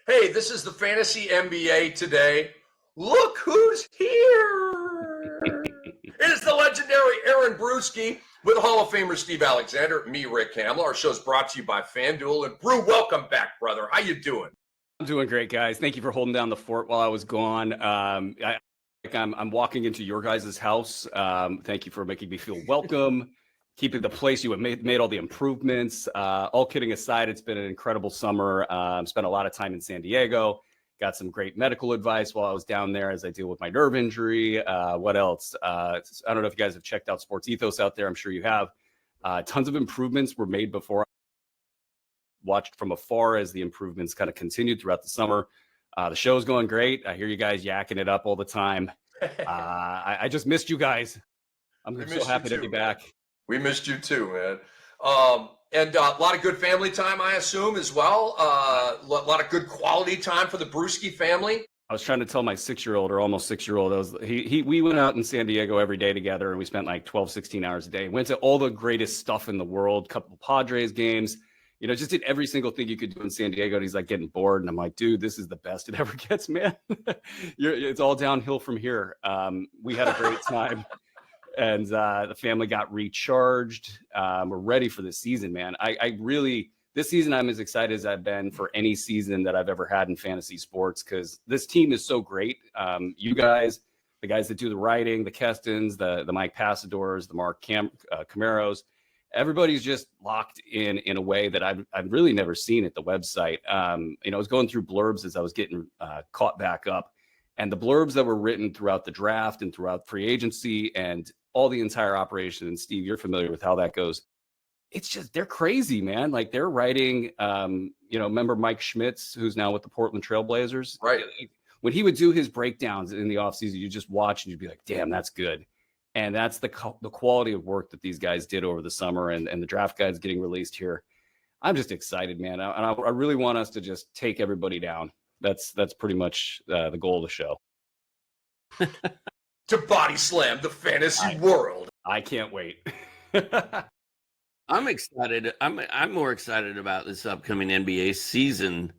Hey, this is the Fantasy NBA today. Look who's here. It is the legendary Aaron Bruski with Hall of Famer Steve Alexander, me, Rick Kamla. Our show's brought to you by FanDuel. And Brew, welcome back, brother. How you doing? I'm doing great, guys. Thank you for holding down the fort while I was gone. I'm walking into your guys' house. Thank you for making me feel welcome, keeping the place. You have made all the improvements. All kidding aside, it's been an incredible summer. Spent a lot of time in San Diego. Got some great medical advice while I was down there as I deal with my nerve injury. What else? I don't know if you guys have checked out Sports Ethos out there. I'm sure you have. Tons of improvements were made before. Watched from afar as the improvements kind of continued throughout the summer. The show's going great. I hear you guys yakking it up all the time. I just missed you guys. I'm so happy to be back. We missed you too, man. And a lot of good family time, I assume, as well. A lot of good quality time for the Bruski family. I was trying to tell my 6-year-old or almost 6-year-old, we went out in San Diego every day together, and we spent like 12, 16 hours a day. Went to all the greatest stuff in the world, couple Padres games. You know, just did every single thing you could do in San Diego. And he's like getting bored. And I'm like, dude, this is the best it ever gets, man. It's all downhill from here. We had a great time. And the family got recharged. We're ready for this season, man. This season, I'm as excited as I've been for any season that I've ever had in fantasy sports, because this team is so great. You guys, the guys that do the writing, the Kestons, the Mike Passadors, the Mark Camaros, everybody's just locked in a way that I've really never seen at the website. I was going through blurbs as I was getting caught back up, and the blurbs that were written throughout the draft and throughout free agency and all the entire operation. And Steve, you're familiar with how that goes. It's just, they're crazy, man. Like they're writing, remember Mike Schmitz, who's now with the Portland Trailblazers? Right. When he would do his breakdowns in the offseason, you just watch and you'd be like, damn, that's good. And that's the quality of work that these guys did over the summer, and the draft guide's getting released here. I'm just excited, man. I really want us to just take everybody down. That's pretty much the goal of the show. To body slam the fantasy world. I can't wait. I'm excited. I'm more excited about this upcoming NBA season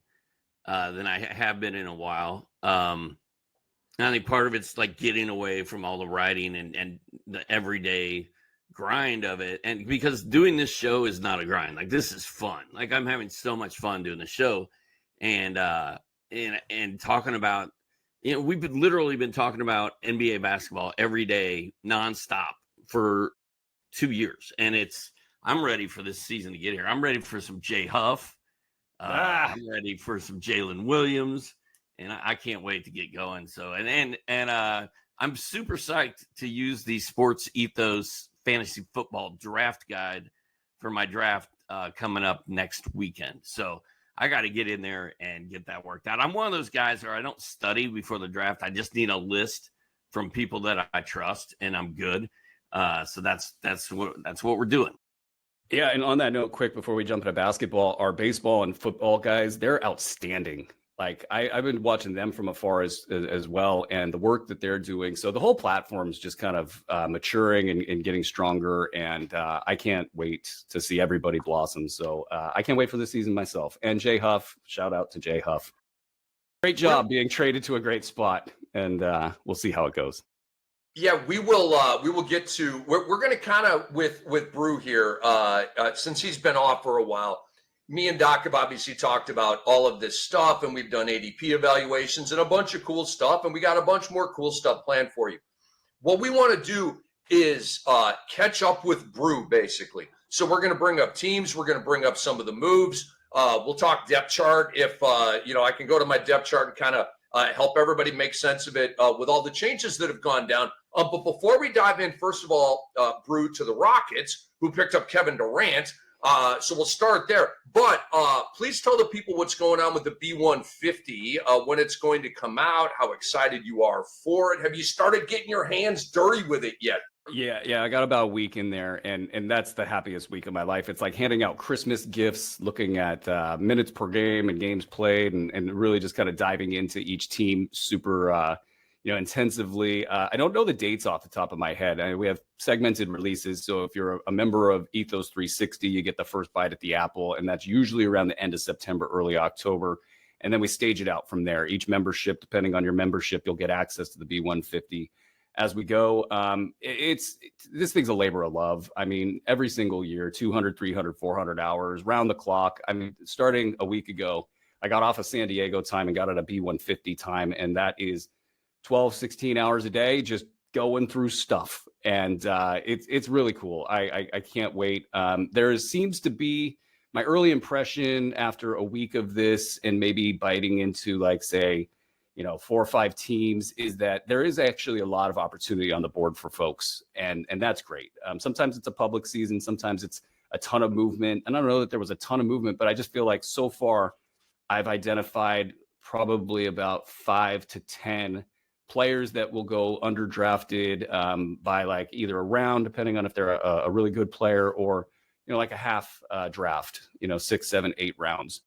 than I have been in a while. I think part of it's like getting away from all the writing and the everyday grind of it. And because doing this show is not a grind, like this is fun. Like I'm having so much fun doing the show and talking about, we've literally been talking about NBA basketball every day nonstop for 2 years. And I'm ready for this season to get here. I'm ready for some Jay Huff. I'm ready for some Jalen Williams. And I can't wait to get going. So, and I'm super psyched to use the Sports Ethos Fantasy Football Draft Guide for my draft coming up next weekend. So I got to get in there and get that worked out. I'm one of those guys where I don't study before the draft. I just need a list from people that I trust, and I'm good. So that's what we're doing. Yeah, and on that note, quick before we jump into basketball, our baseball and football guys, they're outstanding. Like I've been watching them from afar as well, and the work that they're doing. So the whole platform is just kind of maturing and getting stronger. And I can't wait to see everybody blossom. So I can't wait for the season myself. And Jay Huff, shout out to Jay Huff. Great job being traded to a great spot, and we'll see how it goes. Yeah, we will get to. We're going to kind of with Brew here since he's been off for a while. Me and Doc have obviously talked about all of this stuff, and we've done ADP evaluations and a bunch of cool stuff, and we got a bunch more cool stuff planned for you. What we want to do is catch up with Brew, basically. So we're going to bring up teams. We're going to bring up some of the moves. We'll talk depth chart if, I can go to my depth chart and kind of help everybody make sense of it with all the changes that have gone down. But before we dive in, first of all, Brew, to the Rockets, who picked up Kevin Durant. So we'll start there. But please tell the people what's going on with the B150, when it's going to come out, how excited you are for it. Have you started getting your hands dirty with it yet? Yeah, I got about a week in there, and that's the happiest week of my life. It's like handing out Christmas gifts, looking at minutes per game and games played, and really just kind of diving into each team super intensively. I don't know the dates off the top of my head. We have segmented releases. So if you're a member of Ethos 360, you get the first bite at the apple. And that's usually around the end of September, early October. And then we stage it out from there. Each membership, depending on your membership, you'll get access to the B150 as we go. This thing's a labor of love. I mean, every single year, 200, 300, 400 hours, round the clock. I mean, starting a week ago, I got off of San Diego time and got at a B150 time. And that is 12, 16 hours a day, just going through stuff. And it's really cool. I can't wait. There seems to be my early impression after a week of this and maybe biting into like, say, 4 or 5 teams is that there is actually a lot of opportunity on the board for folks. And that's great. Sometimes it's a public season. Sometimes it's a ton of movement. And I don't know that there was a ton of movement, but I just feel like so far I've identified probably about 5 to 10 players that will go underdrafted by like either a round, depending on if they're a really good player, or, like a half draft, 6, 7, 8 rounds.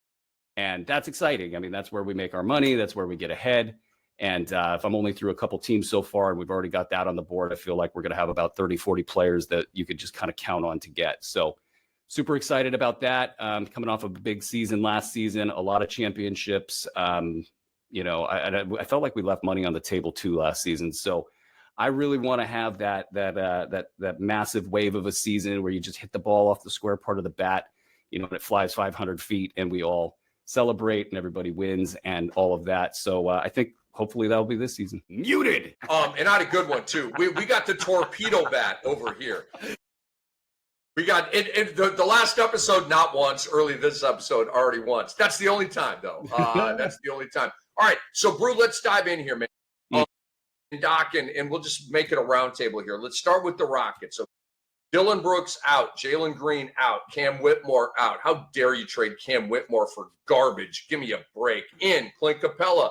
And that's exciting. I mean, that's where we make our money. That's where we get ahead. And if I'm only through a couple teams so far and we've already got that on the board, I feel like we're going to have about 30, 40 players that you could just kind of count on to get. So super excited about that. Coming off of a big season last season, a lot of championships. I felt like we left money on the table too last season. So I really want to have that massive wave of a season where you just hit the ball off the square part of the bat, and it flies 500 feet and we all celebrate and everybody wins and all of that. So I think hopefully that'll be this season. Muted. And I had a good one too. We got the torpedo bat over here. We got it the last episode, not once. Early this episode, already once. That's the only time, though. That's the only time. All right. So, Brew, let's dive in here, man. Doc, and we'll just make it a round table here. Let's start with the Rockets. So, Dylan Brooks out, Jalen Green out, Cam Whitmore out. How dare you trade Cam Whitmore for garbage? Give me a break. In Clint Capella,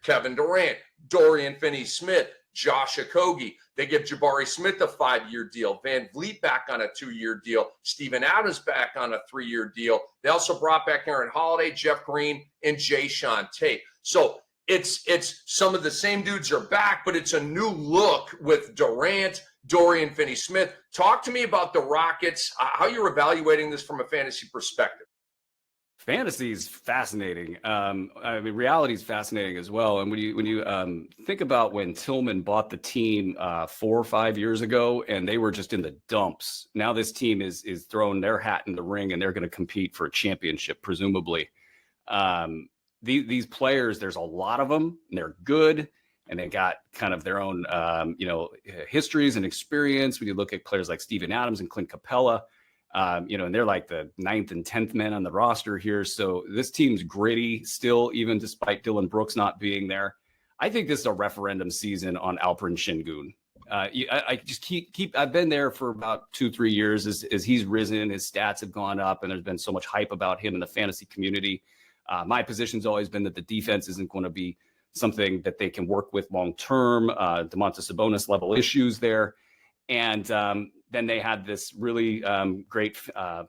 Kevin Durant, Dorian Finney-Smith, Josh Okogie. They give Jabari Smith a 5-year deal. Van Vliet back on a 2-year deal. Steven Adams back on a 3-year deal. They also brought back Aaron Holiday, Jeff Green, and Jayshawn Tate. So it's some of the same dudes are back, but it's a new look with Durant, Dorian Finney-Smith. Talk to me about the Rockets, how you're evaluating this from a fantasy perspective. Fantasy is fascinating. Reality is fascinating as well. And when you think about when Tillman bought the team 4 or 5 years ago, and they were just in the dumps. Now this team is throwing their hat in the ring, and they're going to compete for a championship, presumably. These players, there's a lot of them, and they're good, and they got kind of their own histories and experience. When you look at players like Steven Adams and Clint Capella. And they're like the 9th and 10th men on the roster here. So this team's gritty still, even despite Dylan Brooks not being there. I think this is a referendum season on Alperen Şengün. I just keep I've been there for about 2-3 years as he's risen, his stats have gone up, and there's been so much hype about him in the fantasy community. My position's always been that the defense isn't going to be something that they can work with long-term, Domantas Sabonis level issues there. And then they had this really great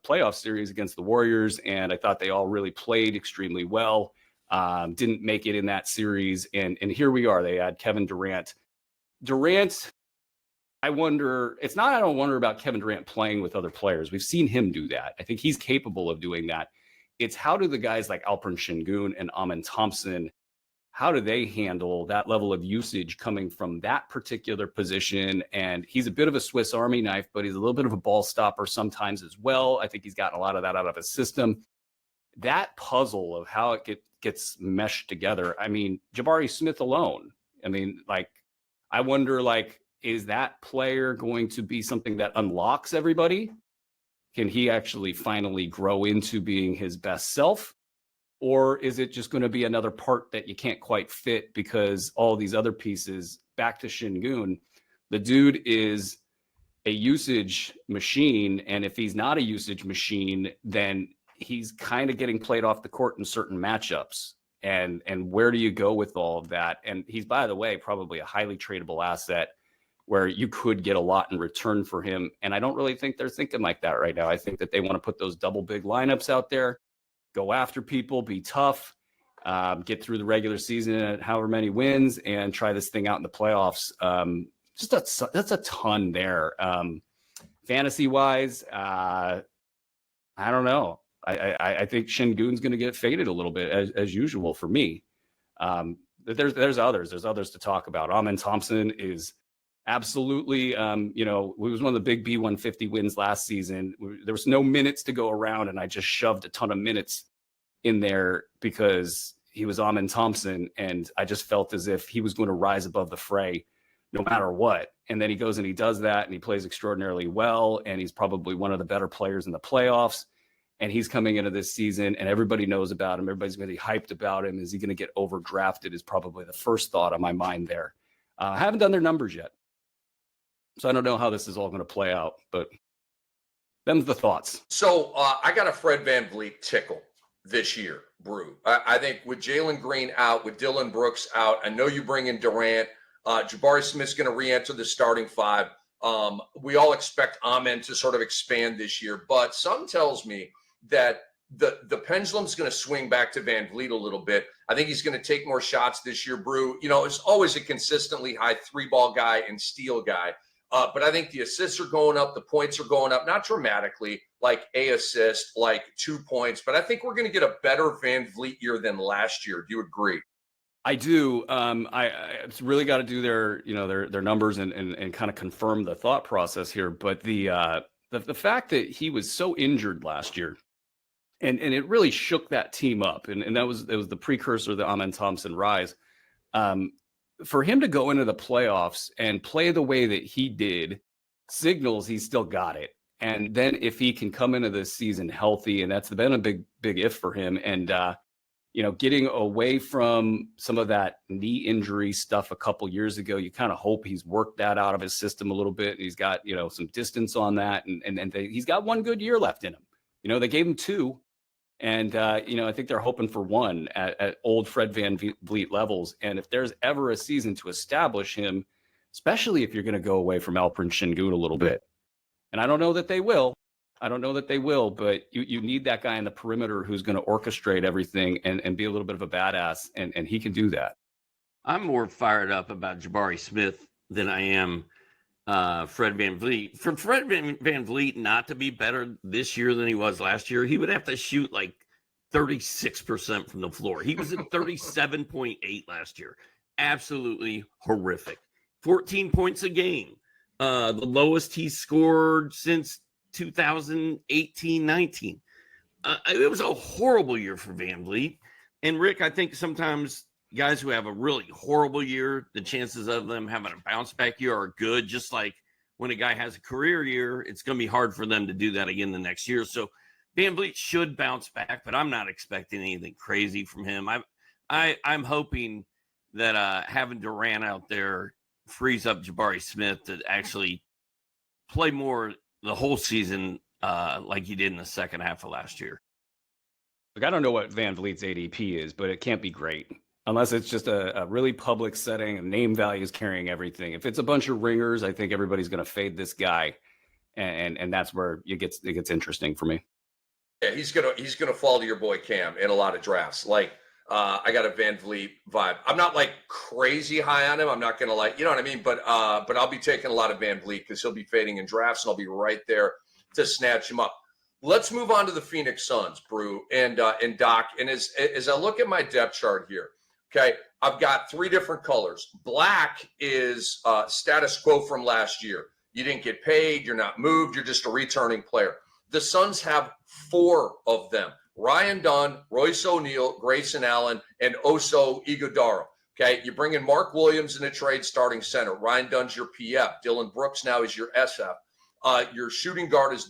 playoff series against the Warriors, and I thought they all really played extremely well. Didn't make it in that series, and here we are. They had Kevin Durant. I don't wonder about Kevin Durant playing with other players. We've seen him do that. I think he's capable of doing that. It's how do the guys like Alperen Şengün and Amen Thompson, how do they handle that level of usage coming from that particular position? And he's a bit of a Swiss Army knife, but he's a little bit of a ball stopper sometimes as well. I think he's gotten a lot of that out of his system. That puzzle of how it gets meshed together. I mean, Jabari Smith alone. I wonder, is that player going to be something that unlocks everybody? Can he actually finally grow into being his best self? Or is it just going to be another part that you can't quite fit because all these other pieces? Back to Şengün, the dude is a usage machine. And if he's not a usage machine, then he's kind of getting played off the court in certain matchups. And where do you go with all of that? And he's, by the way, probably a highly tradable asset where you could get a lot in return for him. And I don't really think they're thinking like that right now. I think that they want to put those double big lineups out there, go after people, be tough, get through the regular season at however many wins, and try this thing out in the playoffs. That's a ton there. Fantasy-wise, I don't know. I think Şengün's going to get faded a little bit as usual for me. There's others. There's others to talk about. Amen Thompson is absolutely, it was one of the big B150 wins last season. There was no minutes to go around, and I just shoved a ton of minutes in there because he was Amen Thompson, and I just felt as if he was going to rise above the fray no matter what. And then he goes and he does that, and he plays extraordinarily well, and he's probably one of the better players in the playoffs. And he's coming into this season, and everybody knows about him. Everybody's going to be hyped about him. Is he going to get overdrafted is probably the first thought on my mind there. I haven't done their numbers yet, so I don't know how this is all going to play out, but them's the thoughts. So I got a Fred VanVleet tickle this year, Brew. I think with Jalen Green out, with Dillon Brooks out, I know you bring in Durant. Jabari Smith's going to re-enter the starting five. We all expect Amen to sort of expand this year, but some tells me that the pendulum's going to swing back to VanVleet a little bit. I think he's going to take more shots this year, Brew. It's always a consistently high 3-ball guy and steal guy. But I think the assists are going up, the points are going up, not dramatically, like a assist, like 2 points. But I think we're going to get a better VanVleet year than last year. Do you agree? I do. I really got to do their numbers and kind of confirm the thought process here. But the fact that he was so injured last year, and it really shook that team up, and it was the precursor of the Amen Thompson rise. For him to go into the playoffs and play the way that he did signals he's still got it. And then if he can come into this season healthy, and that's been a big if for him, and getting away from some of that knee injury stuff a couple years ago, you kind of hope he's worked that out of his system a little bit. He's got, some distance on that, and he's got one good year left in him. They gave him 2. And, I think they're hoping for 1 at old Fred VanVleet levels. And if there's ever a season to establish him, especially if you're going to go away from Alperen Şengün a little bit, and I don't know that they will, but you need that guy in the perimeter who's going to orchestrate everything and be a little bit of a badass, and he can do that. I'm more fired up about Jabari Smith than I am Fred VanVleet. For Fred VanVleet not to be better this year than he was last year, he would have to shoot like 36% from the floor. He was at 37.8 last year. Absolutely horrific. 14 points a game. The lowest he scored since 2018-19. It was a horrible year for VanVleet. And Rick, I think sometimes guys who have a really horrible year, the chances of them having a bounce back year are good. Just like when a guy has a career year, it's going to be hard for them to do that again the next year. So VanVleet should bounce back, but I'm not expecting anything crazy from him. I'm hoping that having Durant out there frees up Jabari Smith to actually play more the whole season like he did in the second half of last year. Look, I don't know what VanVleet's ADP is, but it can't be great. Unless it's just a really public setting and name values carrying everything. If it's a bunch of ringers, I think everybody's going to fade this guy, and that's where it gets interesting for me. Yeah, he's gonna fall to your boy Cam in a lot of drafts. Like I got a VanVleet vibe. I'm not like crazy high on him. I'm not gonna you know what I mean. But I'll be taking a lot of VanVleet because he'll be fading in drafts, and I'll be right there to snatch him up. Let's move on to the Phoenix Suns, Brew and Doc. And as I look at my depth chart here. Okay, I've got 3 different colors. Black is status quo from last year. You didn't get paid. You're not moved. You're just a returning player. The Suns have 4 of them. Ryan Dunn, Royce O'Neal, Grayson Allen, and Oso Ighodaro. Okay, you bring in Mark Williams in a trade starting center. Ryan Dunn's your PF. Dillon Brooks now is your SF. Your shooting guard is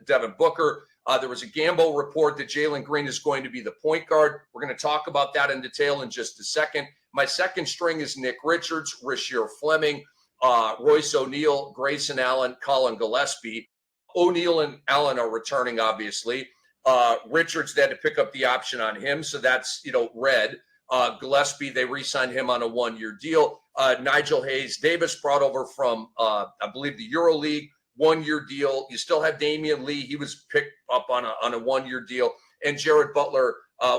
Devin Booker. There was a Gambo report that Jalen Green is going to be the point guard. We're going to talk about that in detail in just a second. My second string is Nick Richards, Rasheer Fleming, Royce O'Neal, Grayson Allen, Colin Gillespie. O'Neal and Allen are returning, obviously. Richards, they had to pick up the option on him, so that's, red. Gillespie, they re-signed him on a 1-year deal. Nigel Hayes-Davis brought over from, I believe, the EuroLeague. 1-year deal. You still have Damian Lee. He was picked up on a 1-year deal. And Jared Butler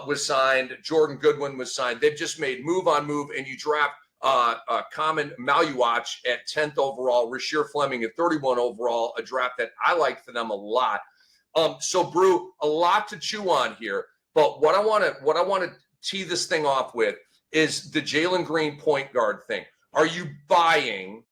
was signed. Jordan Goodwin was signed. They've just made move on move. And you draft Common Maluach at 10th overall, Rasheer Fleming at 31 overall, a draft that I like for them a lot. So Brew, a lot to chew on here, but what I want to tee this thing off with is the Jalen Green point guard thing. Are you buying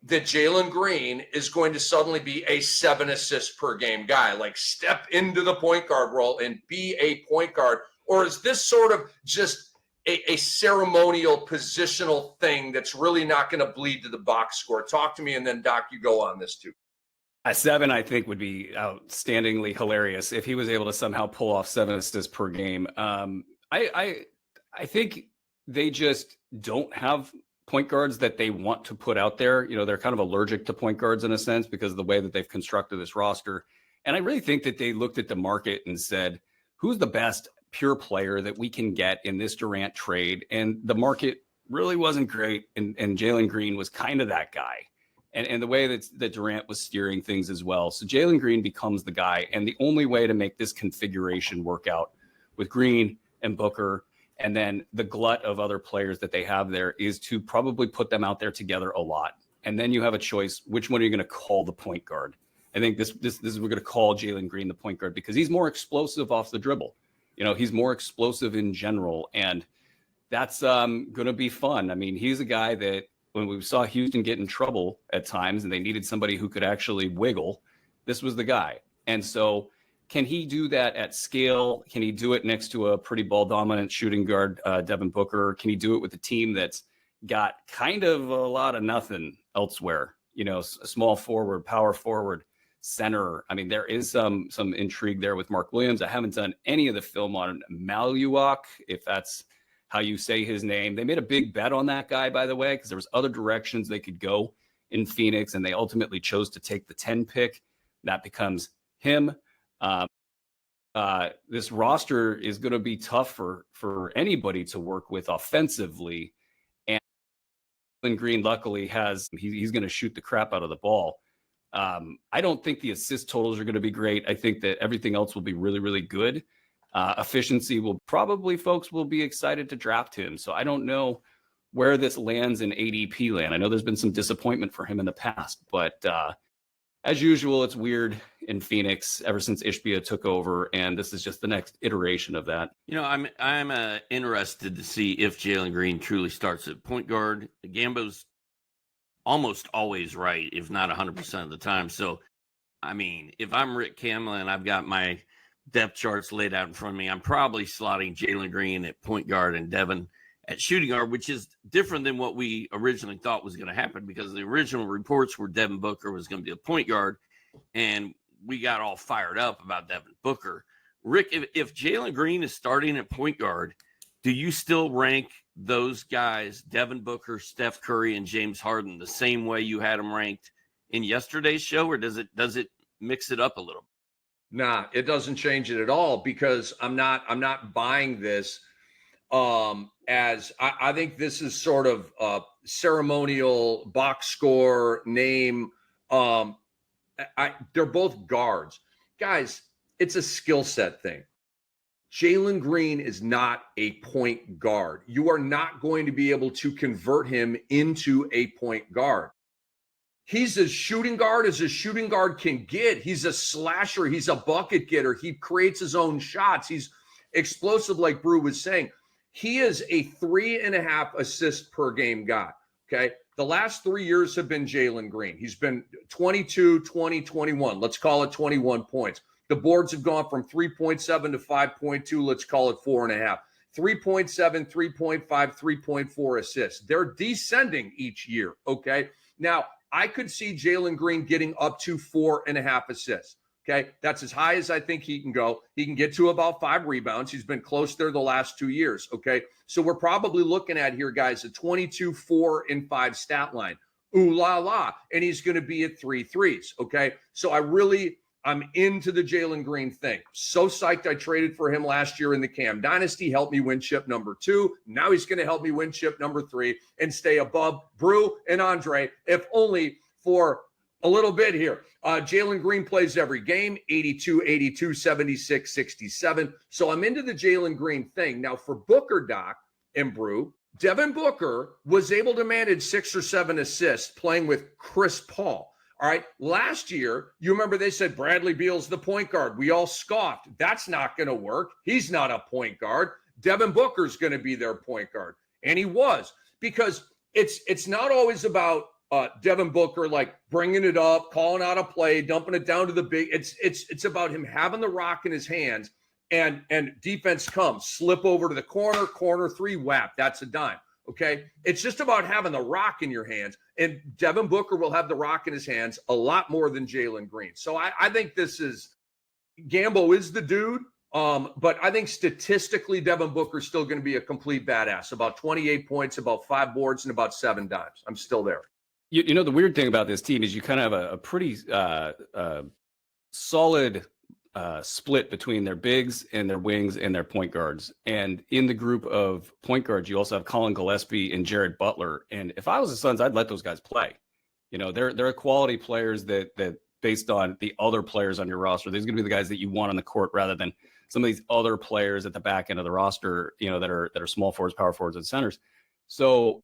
that Jalen Green is going to suddenly be a 7 assists per game guy, like step into the point guard role and be a point guard? Or is this sort of just a ceremonial positional thing that's really not going to bleed to the box score? Talk to me, and then Doc, you go on this too. A 7, I think, would be outstandingly hilarious if he was able to somehow pull off 7 assists per game. I think they just don't have point guards that they want to put out there. You know, they're kind of allergic to point guards in a sense because of the way that they've constructed this roster. And I really think that they looked at the market and said, who's the best pure player that we can get in this Durant trade? And the market really wasn't great. And Jalen Green was kind of that guy. And the way that Durant was steering things as well. So Jalen Green becomes the guy. And the only way to make this configuration work out with Green and Booker and then the glut of other players that they have there is to probably put them out there together a lot. And then you have a choice. Which one are you going to call the point guard? I think this is, we're going to call Jalen Green the point guard because he's more explosive off the dribble. You know, he's more explosive in general. And that's going to be fun. I mean, he's a guy that when we saw Houston get in trouble at times and they needed somebody who could actually wiggle, this was the guy. And so can he do that at scale? Can he do it next to a pretty ball dominant shooting guard, Devin Booker? Can he do it with a team that's got kind of a lot of nothing elsewhere? You know, a small forward, power forward, center. I mean, there is some intrigue there with Mark Williams. I haven't done any of the film on Maluak, if that's how you say his name. They made a big bet on that guy, by the way, because there was other directions they could go in Phoenix, and they ultimately chose to take the 10 pick. That becomes him. This roster is going to be tough for anybody to work with offensively. And Green, luckily, he's going to shoot the crap out of the ball. I don't think the assist totals are going to be great. I think that everything else will be really, really good. Efficiency folks will be excited to draft him. So I don't know where this lands in ADP land. I know there's been some disappointment for him in the past, but as usual, it's weird in Phoenix ever since Ishbia took over, and this is just the next iteration of that. You know, I'm interested to see if Jalen Green truly starts at point guard. Gambo's almost always right, if not 100% of the time. So, I mean, if I'm Rick Kamla and I've got my depth charts laid out in front of me, I'm probably slotting Jalen Green at point guard and Devin at shooting guard, which is different than what we originally thought was going to happen because the original reports were Devin Booker was going to be a point guard, and we got all fired up about Devin Booker. Rick, if Jalen Green is starting at point guard, do you still rank those guys, Devin Booker, Steph Curry, and James Harden, the same way you had them ranked in yesterday's show, or does it mix it up a little? Nah, it doesn't change it at all because I'm not buying this as I think this is sort of ceremonial box score name. They're both guards. Guys, it's a skill set thing. Jalen Green is not a point guard. You are not going to be able to convert him into a point guard. He's a shooting guard as a shooting guard can get. He's a slasher. He's a bucket getter. He creates his own shots. He's explosive, like Brew was saying. He is a 3.5 assists per game guy, okay? The last 3 years have been Jalen Green. He's been 22, 20, 21. Let's call it 21 points. The boards have gone from 3.7 to 5.2. Let's call it 4.5. 3.7, 3.5, 3.4 assists. They're descending each year, okay? Now, I could see Jalen Green getting up to 4.5 assists. Okay, that's as high as I think he can go. He can get to about 5 rebounds. He's been close there the last 2 years. Okay, so we're probably looking at here, guys, a 22, 4, and 5 stat line. Ooh la la, and he's going to be at 3 threes. Okay, so I'm into the Jalen Green thing. So psyched I traded for him last year in the Cam Dynasty. Helped me win chip number 2. Now he's going to help me win chip number 3 and stay above Brew and Andre, if only for a little bit here. Jalen Green plays every game, 82, 82, 76, 67. So I'm into the Jalen Green thing. Now for Booker, Doc, and Brew, Devin Booker was able to manage 6 or 7 assists playing with Chris Paul. All right. Last year, you remember they said Bradley Beal's the point guard. We all scoffed. That's not going to work. He's not a point guard. Devin Booker's going to be their point guard. And he was, because it's not always about Devin Booker like bringing it up, calling out a play, dumping it down to the big. It's about him having the rock in his hands, and defense comes, slip over to the corner three, whap. That's a dime. Okay. It's just about having the rock in your hands. And Devin Booker will have the rock in his hands a lot more than Jalen Green. So I think this is, Gambo is the dude. But I think statistically, Devin Booker is still going to be a complete badass. About 28 points, about 5 boards, and about 7 dimes. I'm still there. You know, the weird thing about this team is you kind of have a pretty solid split between their bigs and their wings and their point guards. And in the group of point guards, you also have Colin Gillespie and Jared Butler. And if I was the Suns, I'd let those guys play. You know, they're quality players that based on the other players on your roster, these are going to be the guys that you want on the court rather than some of these other players at the back end of the roster, you know, that are small forwards, power forwards, and centers. So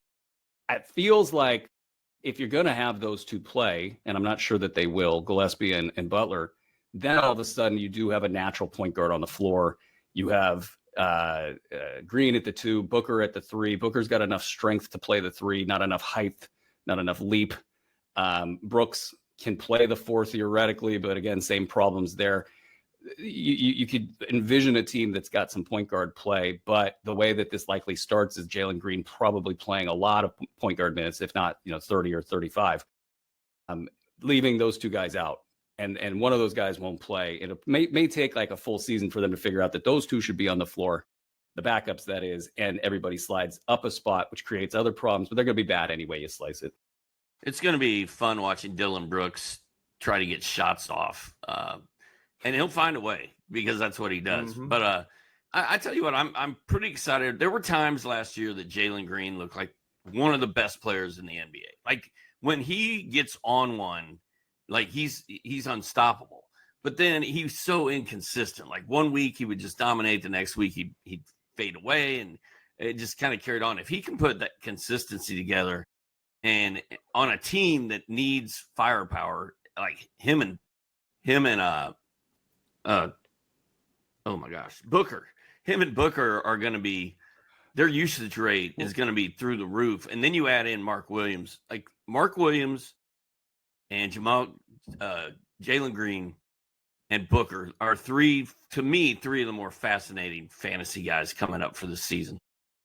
it feels like if you're going to have those two play, and I'm not sure that they will, Gillespie and Butler, then all of a sudden you do have a natural point guard on the floor. You have Green at the 2, Booker at the 3. Booker's got enough strength to play the 3, not enough height, not enough leap. Brooks can play the 4 theoretically, but again, same problems there. You could envision a team that's got some point guard play, but the way that this likely starts is Jalen Green probably playing a lot of point guard minutes, if not 30 or 35, leaving those 2 guys out. And one of those guys won't play. It may take like a full season for them to figure out that those 2 should be on the floor, the backups that is, and everybody slides up a spot, which creates other problems, but they're going to be bad anyway you slice it. It's going to be fun watching Dylan Brooks try to get shots off. And he'll find a way because that's what he does. Mm-hmm. But I tell you what, I'm pretty excited. There were times last year that Jalen Green looked like one of the best players in the NBA. Like when he gets on one, like he's unstoppable. But then he's so inconsistent. Like one week he would just dominate, the next week he'd fade away, and it just kind of carried on. If he can put that consistency together, and on a team that needs firepower, like him and oh my gosh, Booker. Him and Booker are going to be, their usage rate is going to be through the roof. And then you add in Mark Williams. Like Mark Williams and Jalen Green and Booker are three of the more fascinating fantasy guys coming up for this season.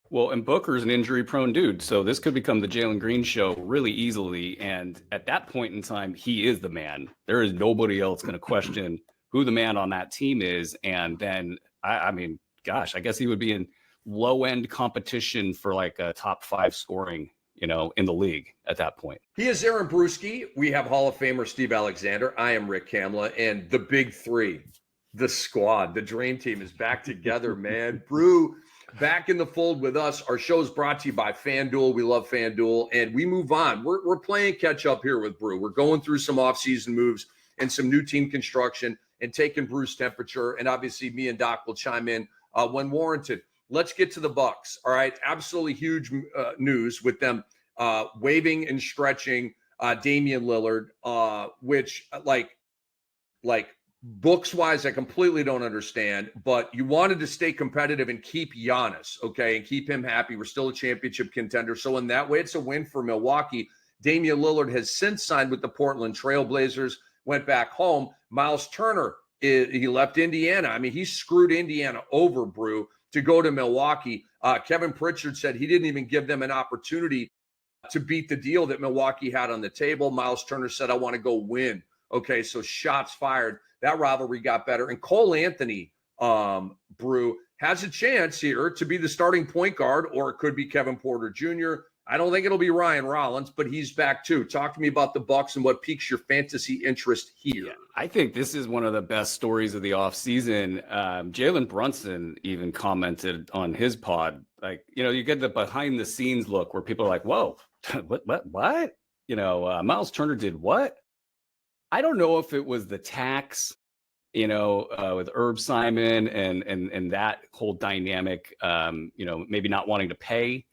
Well, and Booker's an injury-prone dude, so this could become the Jalen Green show really easily. And at that point in time, he is the man. There is nobody else going to question who the man on that team is. And then, I mean, gosh, I guess he would be in low-end competition for like a top 5 scoring, in the league at that point. He is Aaron Bruski. We have Hall of Famer Steve Alexander. I am Rick Kamla, and the big 3, the squad, the dream team is back together, man. Brew back in the fold with us. Our show is brought to you by FanDuel. We love FanDuel, and we move on. We're playing catch up here with Brew. We're going through some offseason moves and some new team construction and taking Brew's temperature. And obviously me and Doc will chime in when warranted. Let's get to the Bucks. All right. Absolutely huge news with them waiving and stretching Damian Lillard, which like books wise, I completely don't understand, but you wanted to stay competitive and keep Giannis, okay, and keep him happy. We're still a championship contender. So in that way, it's a win for Milwaukee. Damian Lillard has since signed with the Portland Trail Blazers, went back home. Miles Turner, he left Indiana. I mean, he screwed Indiana over, Brew, to go to Milwaukee. Kevin Pritchard said he didn't even give them an opportunity to beat the deal that Milwaukee had on the table. Miles Turner said, I want to go win. Okay, so shots fired. That rivalry got better. And Cole Anthony, Brew, has a chance here to be the starting point guard, or it could be Kevin Porter Jr. I don't think it'll be Ryan Rollins, but he's back too. Talk to me about the Bucks and what piques your fantasy interest here. Yeah, I think this is one of the best stories of the offseason. Jalen Brunson even commented on his pod. Like, you get the behind the scenes look where people are like, whoa, what? Miles Turner did what? I don't know if it was the tax, with Herb Simon and that whole dynamic, maybe not wanting to pay.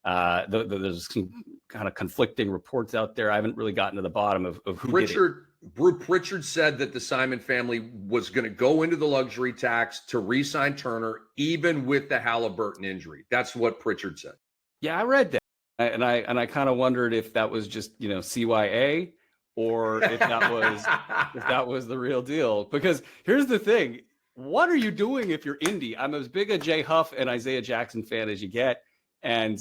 There's some kind of conflicting reports out there. I haven't really gotten to the bottom of who did it. Brew Pritchard said that the Simon family was going to go into the luxury tax to re-sign Turner, even with the Halliburton injury. That's what Pritchard said. Yeah, I read that, and I kind of wondered if that was just CYA, or if that was the real deal. Because here's the thing: what are you doing if you're Indy? I'm as big a Jay Huff and Isaiah Jackson fan as you get, and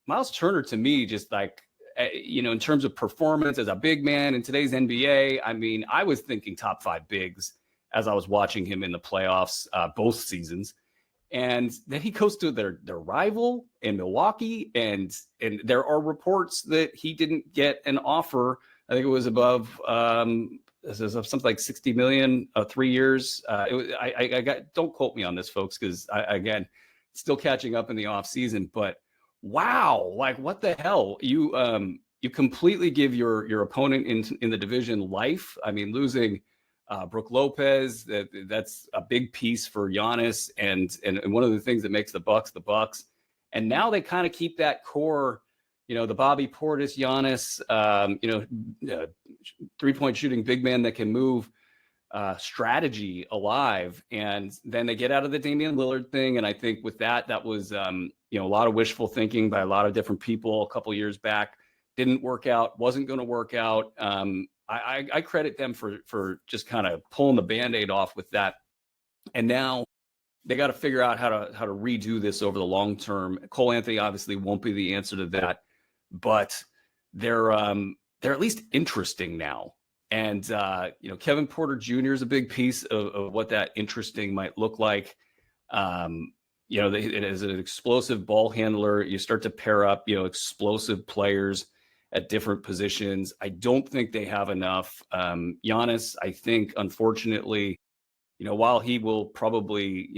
Miles Turner to me just like. In terms of performance as a big man in today's NBA, I mean, I was thinking top 5 bigs as I was watching him in the playoffs both seasons. And then he goes to their rival in Milwaukee, and there are reports that he didn't get an offer. I think it was above something like $60 million, 3 years. Don't quote me on this, folks, because again, still catching up in the off season, but. Wow, like what the hell? You completely give your opponent in the division life. I mean, losing Brook Lopez, that's a big piece for Giannis, and one of the things that makes the Bucks. And now they kind of keep that core, the Bobby Portis, Giannis, 3-point shooting big man that can move. Strategy alive, and then they get out of the Damian Lillard thing, and I think with that was a lot of wishful thinking by a lot of different people a couple years back. Didn't work out, wasn't going to work out. I credit them for just kind of pulling the Band-Aid off with that, and now they got to figure out how to redo this over the long term. Cole Anthony obviously won't be the answer to that, but they're at least interesting now. And, Kevin Porter Jr. is a big piece of what that interesting might look like. It is an explosive ball handler. You start to pair up, explosive players at different positions. I don't think they have enough. Giannis, I think, unfortunately, while he will probably,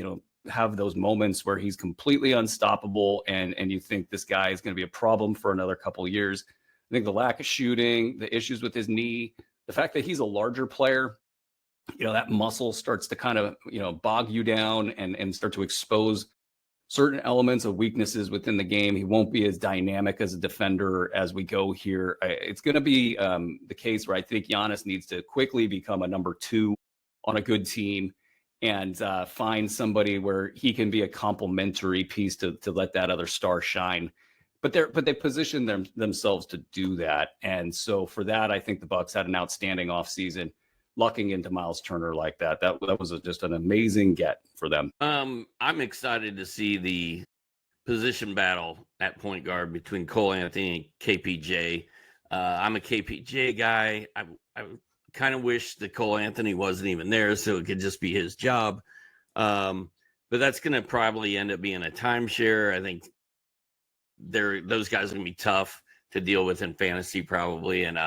have those moments where he's completely unstoppable and you think this guy is going to be a problem for another couple of years. I think the lack of shooting, the issues with his knee, the fact that he's a larger player, that muscle starts to kind of, bog you down and start to expose certain elements of weaknesses within the game. He won't be as dynamic as a defender as we go here. It's going to be the case where I think Giannis needs to quickly become a number 2 on a good team and find somebody where he can be a complementary piece to let that other star shine. But they position themselves to do that. And so for that, I think the Bucks had an outstanding offseason, lucking into Miles Turner like that. That was just an amazing get for them. I'm excited to see the position battle at point guard between Cole Anthony and KPJ. I'm a KPJ guy. I kind of wish that Cole Anthony wasn't even there so it could just be his job. But that's going to probably end up being a timeshare. I think those guys are going to be tough to deal with in fantasy probably. And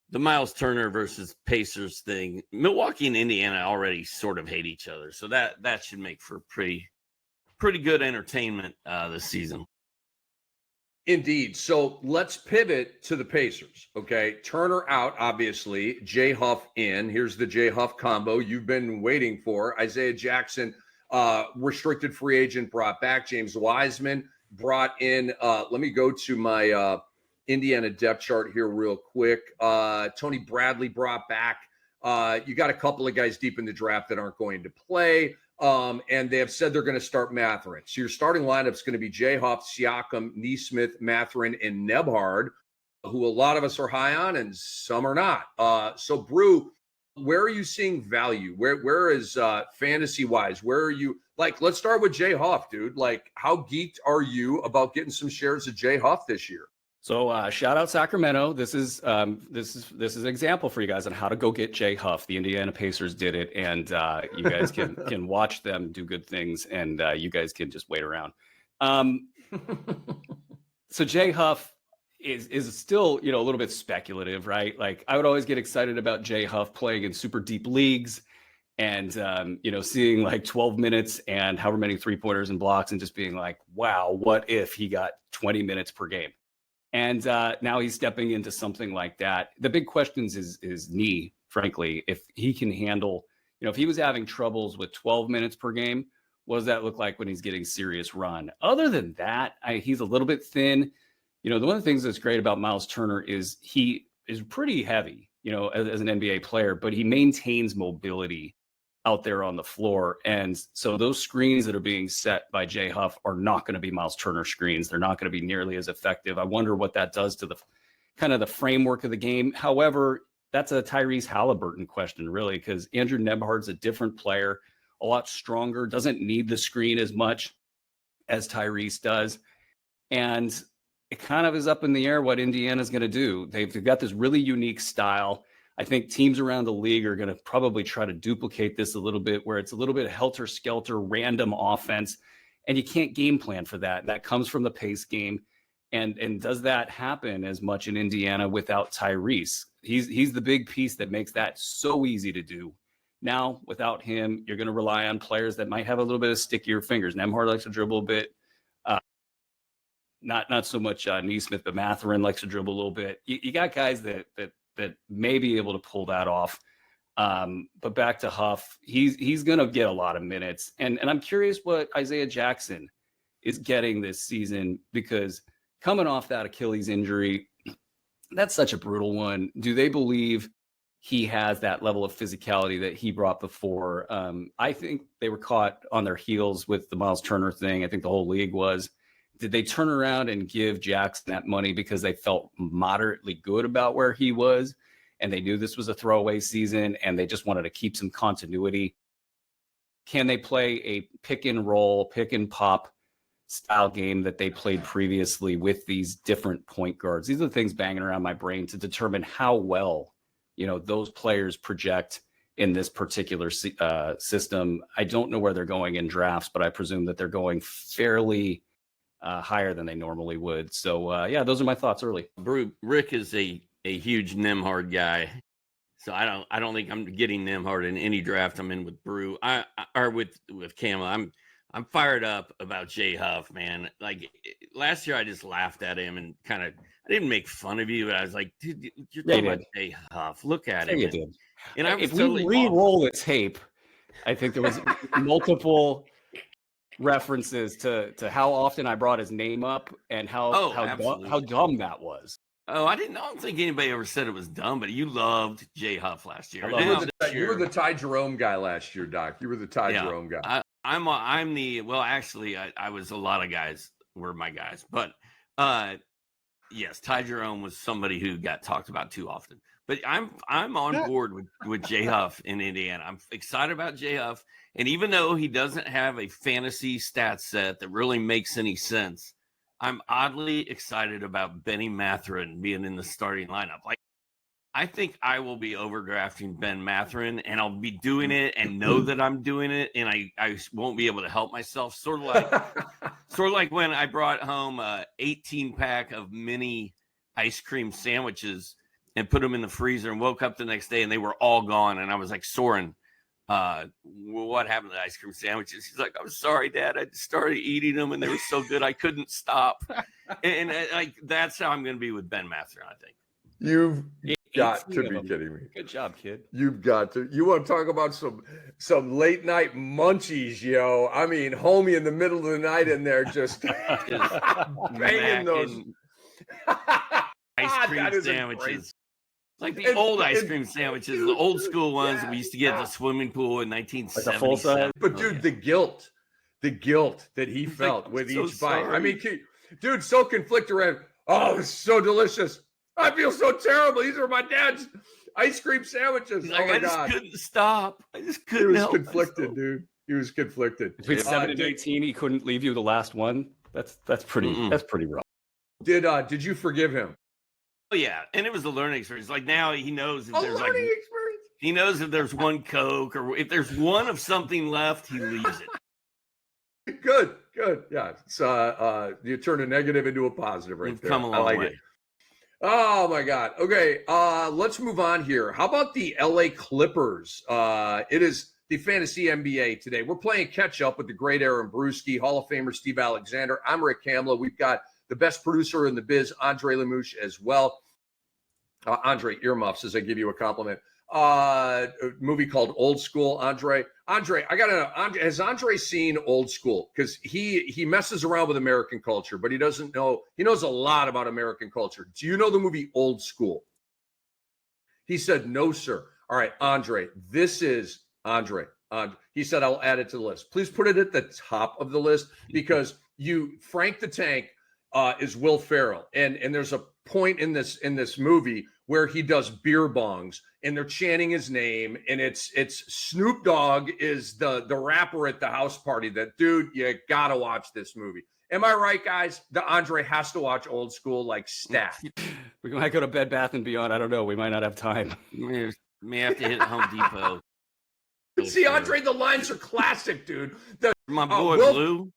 the Miles Turner versus Pacers thing, Milwaukee and Indiana already sort of hate each other. So that should make for pretty good entertainment this season. Indeed. So let's pivot to the Pacers. Okay. Turner out, obviously. Jay Huff in. Here's the Jay Huff combo you've been waiting for. Isaiah Jackson, restricted free agent, brought back. James Wiseman brought in. Let me go to my Indiana depth chart here real quick. Tony Bradley brought back. You got a couple of guys deep in the draft that aren't going to play. And they have said they're going to start Mathurin. So your starting lineup is going to be Jay Huff, Siakam, Nesmith, Mathurin, and Nebhard, who a lot of us are high on and some are not. So Brew, where are you seeing value? Where is fantasy wise? Where are you? Like, let's start with Jay Huff, dude. Like, how geeked are you about getting some shares of Jay Huff this year? So shout out Sacramento. This is an example for you guys on how to go get Jay Huff. The Indiana Pacers did it, and you guys can watch them do good things, and you guys can just wait around. So Jay Huff is still a little bit speculative, right? Like I would always get excited about Jay Huff playing in super deep leagues, and seeing like 12 minutes and however many 3-pointers and blocks, and just being like, wow, what if he got 20 minutes per game? And now he's stepping into something like that. The big questions is knee, frankly. If he can handle, if he was having troubles with 12 minutes per game, what does that look like when he's getting serious run? Other than that, he's a little bit thin. one of the things that's great about Miles Turner is he is pretty heavy, as an NBA player, but he maintains mobility out there on the floor. And so those screens that are being set by Jay Huff are not going to be Miles Turner screens. They're not going to be nearly as effective. I wonder what that does to the kind of the framework of the game. However, that's a Tyrese Halliburton question, really, because Andrew Nembhard's a different player, a lot stronger, doesn't need the screen as much as Tyrese does. And it kind of is up in the air what Indiana's going to do. They've got this really unique style. I think teams around the league are going to probably try to duplicate this a little bit, where it's a little bit helter-skelter, random offense, and you can't game plan for that. That comes from the pace game. And does that happen as much in Indiana without Tyrese? He's the big piece that makes that so easy to do. Now, without him, you're going to rely on players that might have a little bit of stickier fingers. Nembhard likes to dribble a bit. Not so much Neesmith, but Mathurin likes to dribble a little bit. You got guys that may be able to pull that off. But back to Huff, he's going to get a lot of minutes. And I'm curious what Isaiah Jackson is getting this season, because coming off that Achilles injury, that's such a brutal one. Do they believe he has that level of physicality that he brought before? I think they were caught on their heels with the Miles Turner thing. I think the whole league was. Did they turn around and give Jackson that money because they felt moderately good about where he was and they knew this was a throwaway season and they just wanted to keep some continuity? Can they play a pick and roll, pick and pop style game that they played previously with these different point guards? These are the things banging around my brain to determine how well, those players project in this particular system. I don't know where they're going in drafts, but I presume that they're going fairly higher than they normally would. So yeah, those are my thoughts early. Rick is a huge Nembhard guy, so I don't think I'm getting Nembhard in any draft I'm in with Brew. Or with Kamla. I'm fired up about Jay Huff, man. Like last year, I just laughed at him and I didn't make fun of you, but I was like, dude, you're talking about Jay Huff. Look at him. You did. And I was if totally we re-roll the tape, I think there was multiple references to how often I brought his name up and how dumb that was. Oh, I don't think anybody ever said it was dumb, but you loved Jay Huff last year. You were the Ty Jerome guy last year, Doc. You were the Ty Jerome guy. I was a lot of guys were my guys, but yes, Ty Jerome was somebody who got talked about too often. But I'm on board with Jay Huff in Indiana. I'm excited about Jay Huff. And even though he doesn't have a fantasy stat set that really makes any sense, I'm oddly excited about Benny Mathurin being in the starting lineup. Like, I think I will be overdrafting Ben Mathurin, and I'll be doing it and know that I'm doing it, and I won't be able to help myself. Sort of like when I brought home a 18-pack of mini ice cream sandwiches and put them in the freezer and woke up the next day and they were all gone. And I was like, Soren, what happened to the ice cream sandwiches? He's like, I'm sorry, Dad. I started eating them and they were so good I couldn't stop. and like that's how I'm going to be with Ben Mathurin, I think. You've got to be kidding me. Good job, kid. You've got to. You want to talk about some late night munchies, yo? I mean, homie in the middle of the night in there just banging those ice cream sandwiches. Like the old ice cream sandwiches, the old school ones that we used to get at the swimming pool in 1970. Full size. But dude, the guilt that he felt with each bite. I mean, dude, so conflicted around. Oh, it's so delicious. I feel so terrible. These are my dad's ice cream sandwiches. Like, oh my God. God. I just couldn't stop. I just couldn't help myself. He was conflicted, dude. He was conflicted. Between 7 and 18, he couldn't leave you the last one. That's pretty rough. Did you forgive him? Oh yeah, and it was a learning experience. Like now he knows if there's experience. He knows if there's one Coke or if there's one of something left, he leaves it. Good. Yeah, it's you turn a negative into a positive right there. Come a long way. It. Oh my God. Okay, let's move on here. How about the LA Clippers? It is the Fantasy NBA today. We're playing catch up with the great Aaron Bruski, Hall of Famer Steve Alexander. I'm Rick Kamla. We've got the best producer in the biz, Andre Lemouche, as well. Andre, earmuffs as I give you a compliment. a movie called Old School. Andre, I got to know, has Andre seen Old School? Because he messes around with American culture, but he doesn't know. He knows a lot about American culture. Do you know the movie Old School? He said, no, sir. All right, Andre, this is Andre. He said, I'll add it to the list. Please put it at the top of the list because Frank the Tank is Will Ferrell. And there's a point in this movie where he does beer bongs and they're chanting his name. And it's Snoop Dogg is the rapper at the house party. That dude, you got to watch this movie. Am I right, guys? The Andre has to watch Old School like stat. We might go to Bed Bath & Beyond. I don't know. We might not have time. May have to hit Home Depot. See, Andre, the lines are classic, dude. My boy Blue.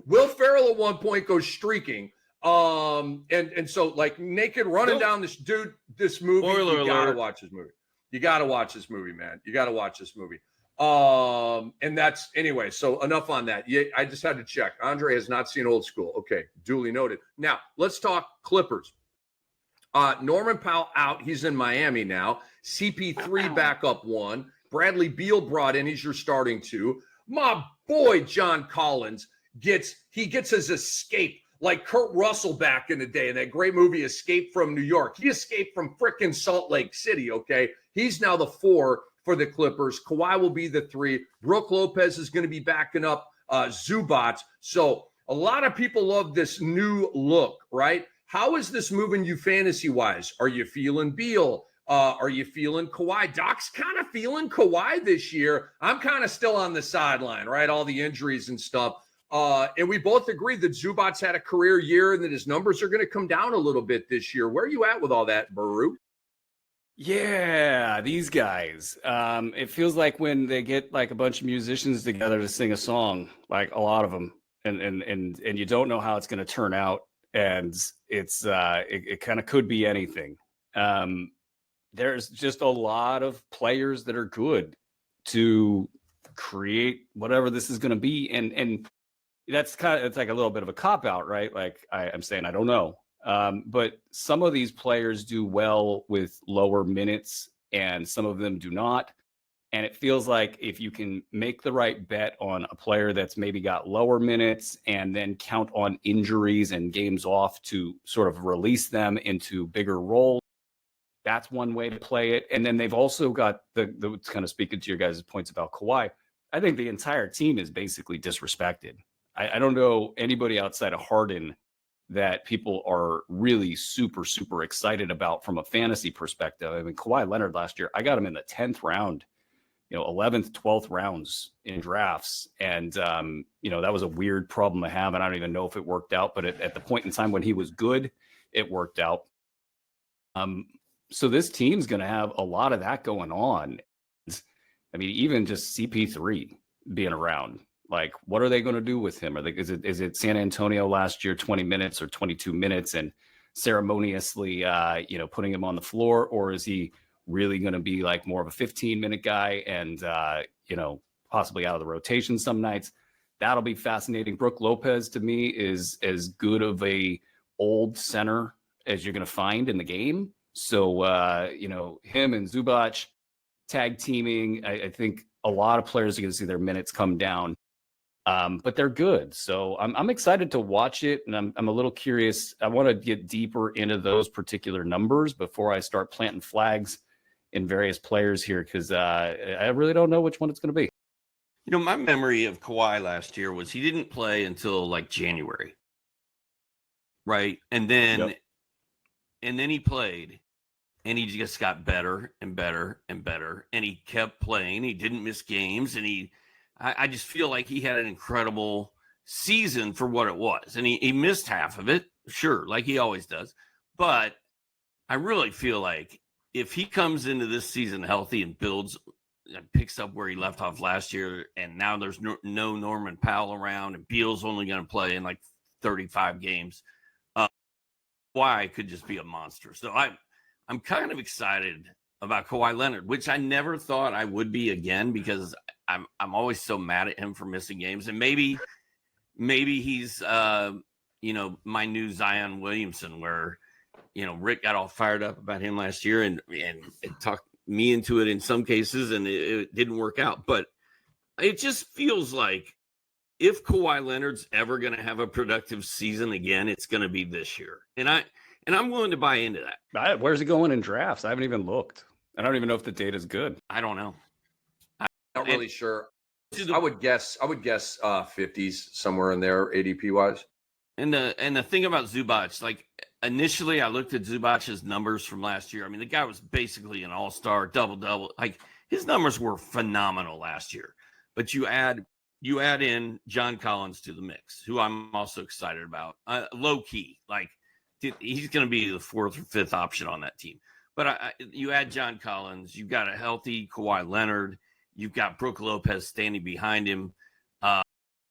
Will Ferrell at one point goes streaking. And so like naked running down this dude, this movie. Spoiler you gotta alert. watch this movie. You gotta watch this movie, man. You gotta watch this movie. And that's anyway. So enough on that. Yeah, I just had to check. Andre has not seen Old School. Okay, duly noted. Now let's talk Clippers. Norman Powell out. He's in Miami now. CP3 back up one. Bradley Beal brought in. He's your starting two. My boy John Collins gets his escape like Kurt Russell back in the day in that great movie Escape from New York. He escaped from frickin' Salt Lake City, okay? He's now the 4 for the Clippers. Kawhi will be the 3. Brook Lopez is going to be backing up Zubac. So a lot of people love this new look, right? How is this moving you fantasy-wise? Are you feeling Beal? Are you feeling Kawhi? Doc's kind of feeling Kawhi this year. I'm kind of still on the sideline, right? All the injuries and stuff. And we both agree that Zubac's had a career year and that his numbers are going to come down a little bit this year. Where are you at with all that, Baru? Yeah, these guys. It feels like when they get like a bunch of musicians together to sing a song, like a lot of them, and you don't know how it's going to turn out, and it kind of could be anything. There's just a lot of players that are good to create whatever this is going to be, and that's it's like a little bit of a cop out, right? Like I'm saying, I don't know. But some of these players do well with lower minutes and some of them do not. And it feels like if you can make the right bet on a player that's maybe got lower minutes and then count on injuries and games off to sort of release them into bigger roles, that's one way to play it. And then they've also got the kind of speaking to your guys' points about Kawhi. I think the entire team is basically disrespected. I don't know anybody outside of Harden that people are really super, super excited about from a fantasy perspective. I mean, Kawhi Leonard last year, I got him in the 10th round, 11th, 12th rounds in drafts. And, that was a weird problem to have. And I don't even know if it worked out, but at the point in time when he was good, it worked out. So this team's going to have a lot of that going on. I mean, even just CP3 being around. Like, what are they going to do with him? Is it San Antonio last year, 20 minutes or 22 minutes and ceremoniously, putting him on the floor? Or is he really going to be like more of a 15-minute guy and, possibly out of the rotation some nights? That'll be fascinating. Brook Lopez, to me, is as good of a old center as you're going to find in the game. So, him and Zubac tag teaming, I think a lot of players are going to see their minutes come down. But they're good. So I'm excited to watch it. And I'm a little curious. I want to get deeper into those particular numbers before I start planting flags in various players here, because I really don't know which one it's going to be. My memory of Kawhi last year was he didn't play until like January. Right. And then he played and he just got better and better and better. And he kept playing. He didn't miss games. And I just feel like he had an incredible season for what it was. And he missed half of it, sure, like he always does. But I really feel like if he comes into this season healthy and builds and picks up where he left off last year, and now there's no Norman Powell around and Beal's only going to play in like 35 games, Kawhi could just be a monster. So I'm kind of excited about Kawhi Leonard, which I never thought I would be again, because I'm always so mad at him for missing games. And maybe he's my new Zion Williamson, where Rick got all fired up about him last year and me into it in some cases, and it didn't work out. But it just feels like if Kawhi Leonard's ever going to have a productive season again, it's going to be this year. And I'm willing to buy into that. Where's he going in drafts? I haven't even looked. I don't even know if the data is good. I don't know. Not really sure. I would guess 50s somewhere in there ADP wise. And the thing about Zubac, like initially I looked at Zubac's numbers from last year. I mean, the guy was basically an all-star, double-double. Like his numbers were phenomenal last year. But you add in John Collins to the mix, who I'm also excited about. Low key, like he's going to be the fourth or fifth option on that team. But you add John Collins, you've got a healthy Kawhi Leonard, you've got Brook Lopez standing behind him.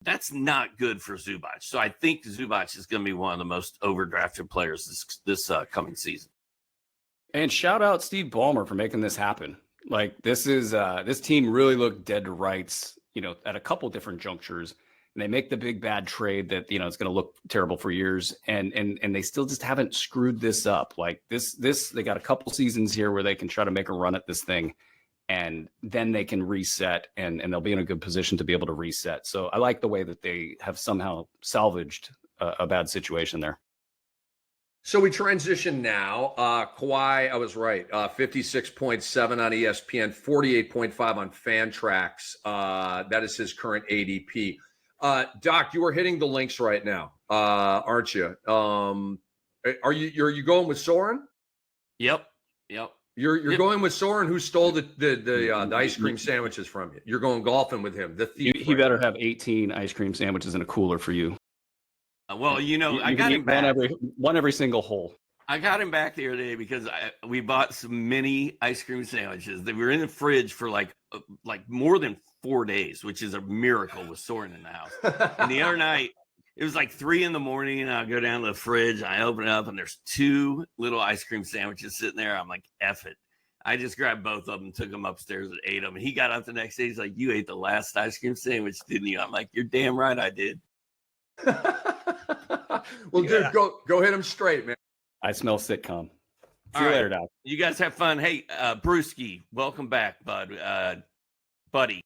That's not good for Zubac. So I think Zubac is going to be one of the most overdrafted players this coming season. And shout out Steve Ballmer for making this happen. Like this team really looked dead to rights, at a couple different junctures. And they make the big bad trade that, it's going to look terrible for years. And they still just haven't screwed this up. Like this, they got a couple seasons here where they can try to make a run at this thing. And then they can reset and they'll be in a good position to be able to reset. So I like the way that they have somehow salvaged a bad situation there. So we transition now. Kawhi, I was right. 56.7 on ESPN, 48.5 on Fantrax. That is his current ADP. Doc, you are hitting the links right now, aren't you? Are you going with Soren? Yep. You're going with Soren, who stole the ice cream sandwiches from you. You're going golfing with him. The thief. He better have 18 ice cream sandwiches in a cooler for you. Well, I got him back. One every single hole. I got him back the other day because we bought some mini ice cream sandwiches. They were in the fridge for like more than 4 days, which is a miracle with Soren in the house. And the other night, it was like 3 a.m, and I go down to the fridge, and I open it up, and there's 2 little ice cream sandwiches sitting there. I'm like, F it. I just grabbed both of them, took them upstairs, and ate them. And he got up the next day. He's like, you ate the last ice cream sandwich, didn't you? I'm like, you're damn right I did. Well, dude, go hit him straight, man. I smell sitcom. See you later, Doc. You guys have fun. Hey, Bruski, welcome back, bud. Buddy.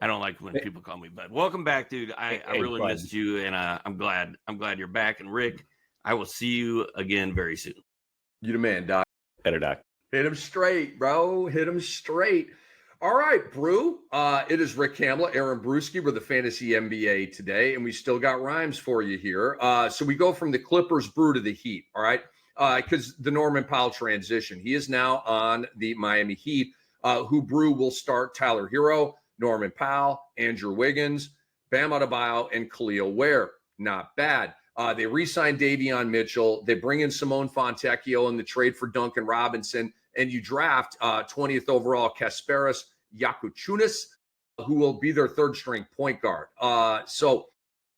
I don't like when people call me bud. Welcome back, dude. I really missed you, and I'm glad you're back. And Rick, I will see you again very soon. You the man, Doc. Better, Doc. Hit him straight, bro. Hit him straight. All right, Brew. It is Rick Kamla, Aaron Bruski. We're the Fantasy NBA today, and we still got rhymes for you here. So we go from the Clippers Brew to the Heat, all right? Because the Norman Powell transition. He is now on the Miami Heat, who Brew will start Tyler Hero, Norman Powell, Andrew Wiggins, Bam Adebayo, and Khalil Ware. Not bad. They re-signed Davion Mitchell. They bring in Simone Fontecchio in the trade for Duncan Robinson, and you draft 20th overall Kasparas Yakuchunas, who will be their third-string point guard. So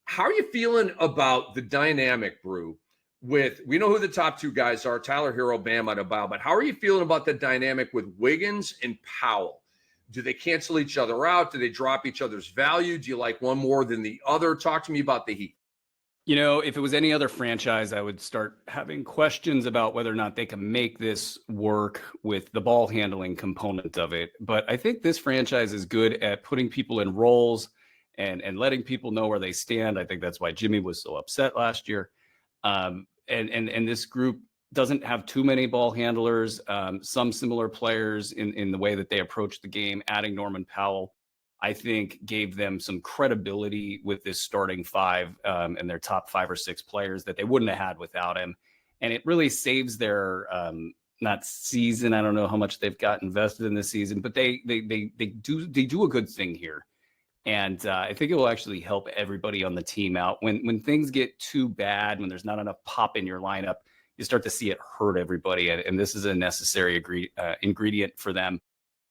how are you feeling about the dynamic, Brew, with, we know who the top 2 guys are, Tyler Hero, Bam Adebayo, but how are you feeling about the dynamic with Wiggins and Powell? Do they cancel each other out? Do they drop each other's value? Do you like one more than the other? Talk to me about the Heat. If it was any other franchise, I would start having questions about whether or not they can make this work with the ball handling component of it. But I think this franchise is good at putting people in roles and letting people know where they stand. I think that's why Jimmy was so upset last year. And this group doesn't have too many ball handlers, some similar players in the way that they approach the game. Adding Norman Powell, I think, gave them some credibility with this starting 5 and their top 5 or 6 players that they wouldn't have had without him. And it really saves their not season. I don't know how much they've got invested in this season, but they do a good thing here. And I think it will actually help everybody on the team out. When things get too bad, when there's not enough pop in your lineup, you start to see it hurt everybody. And this is a necessary ingredient for them.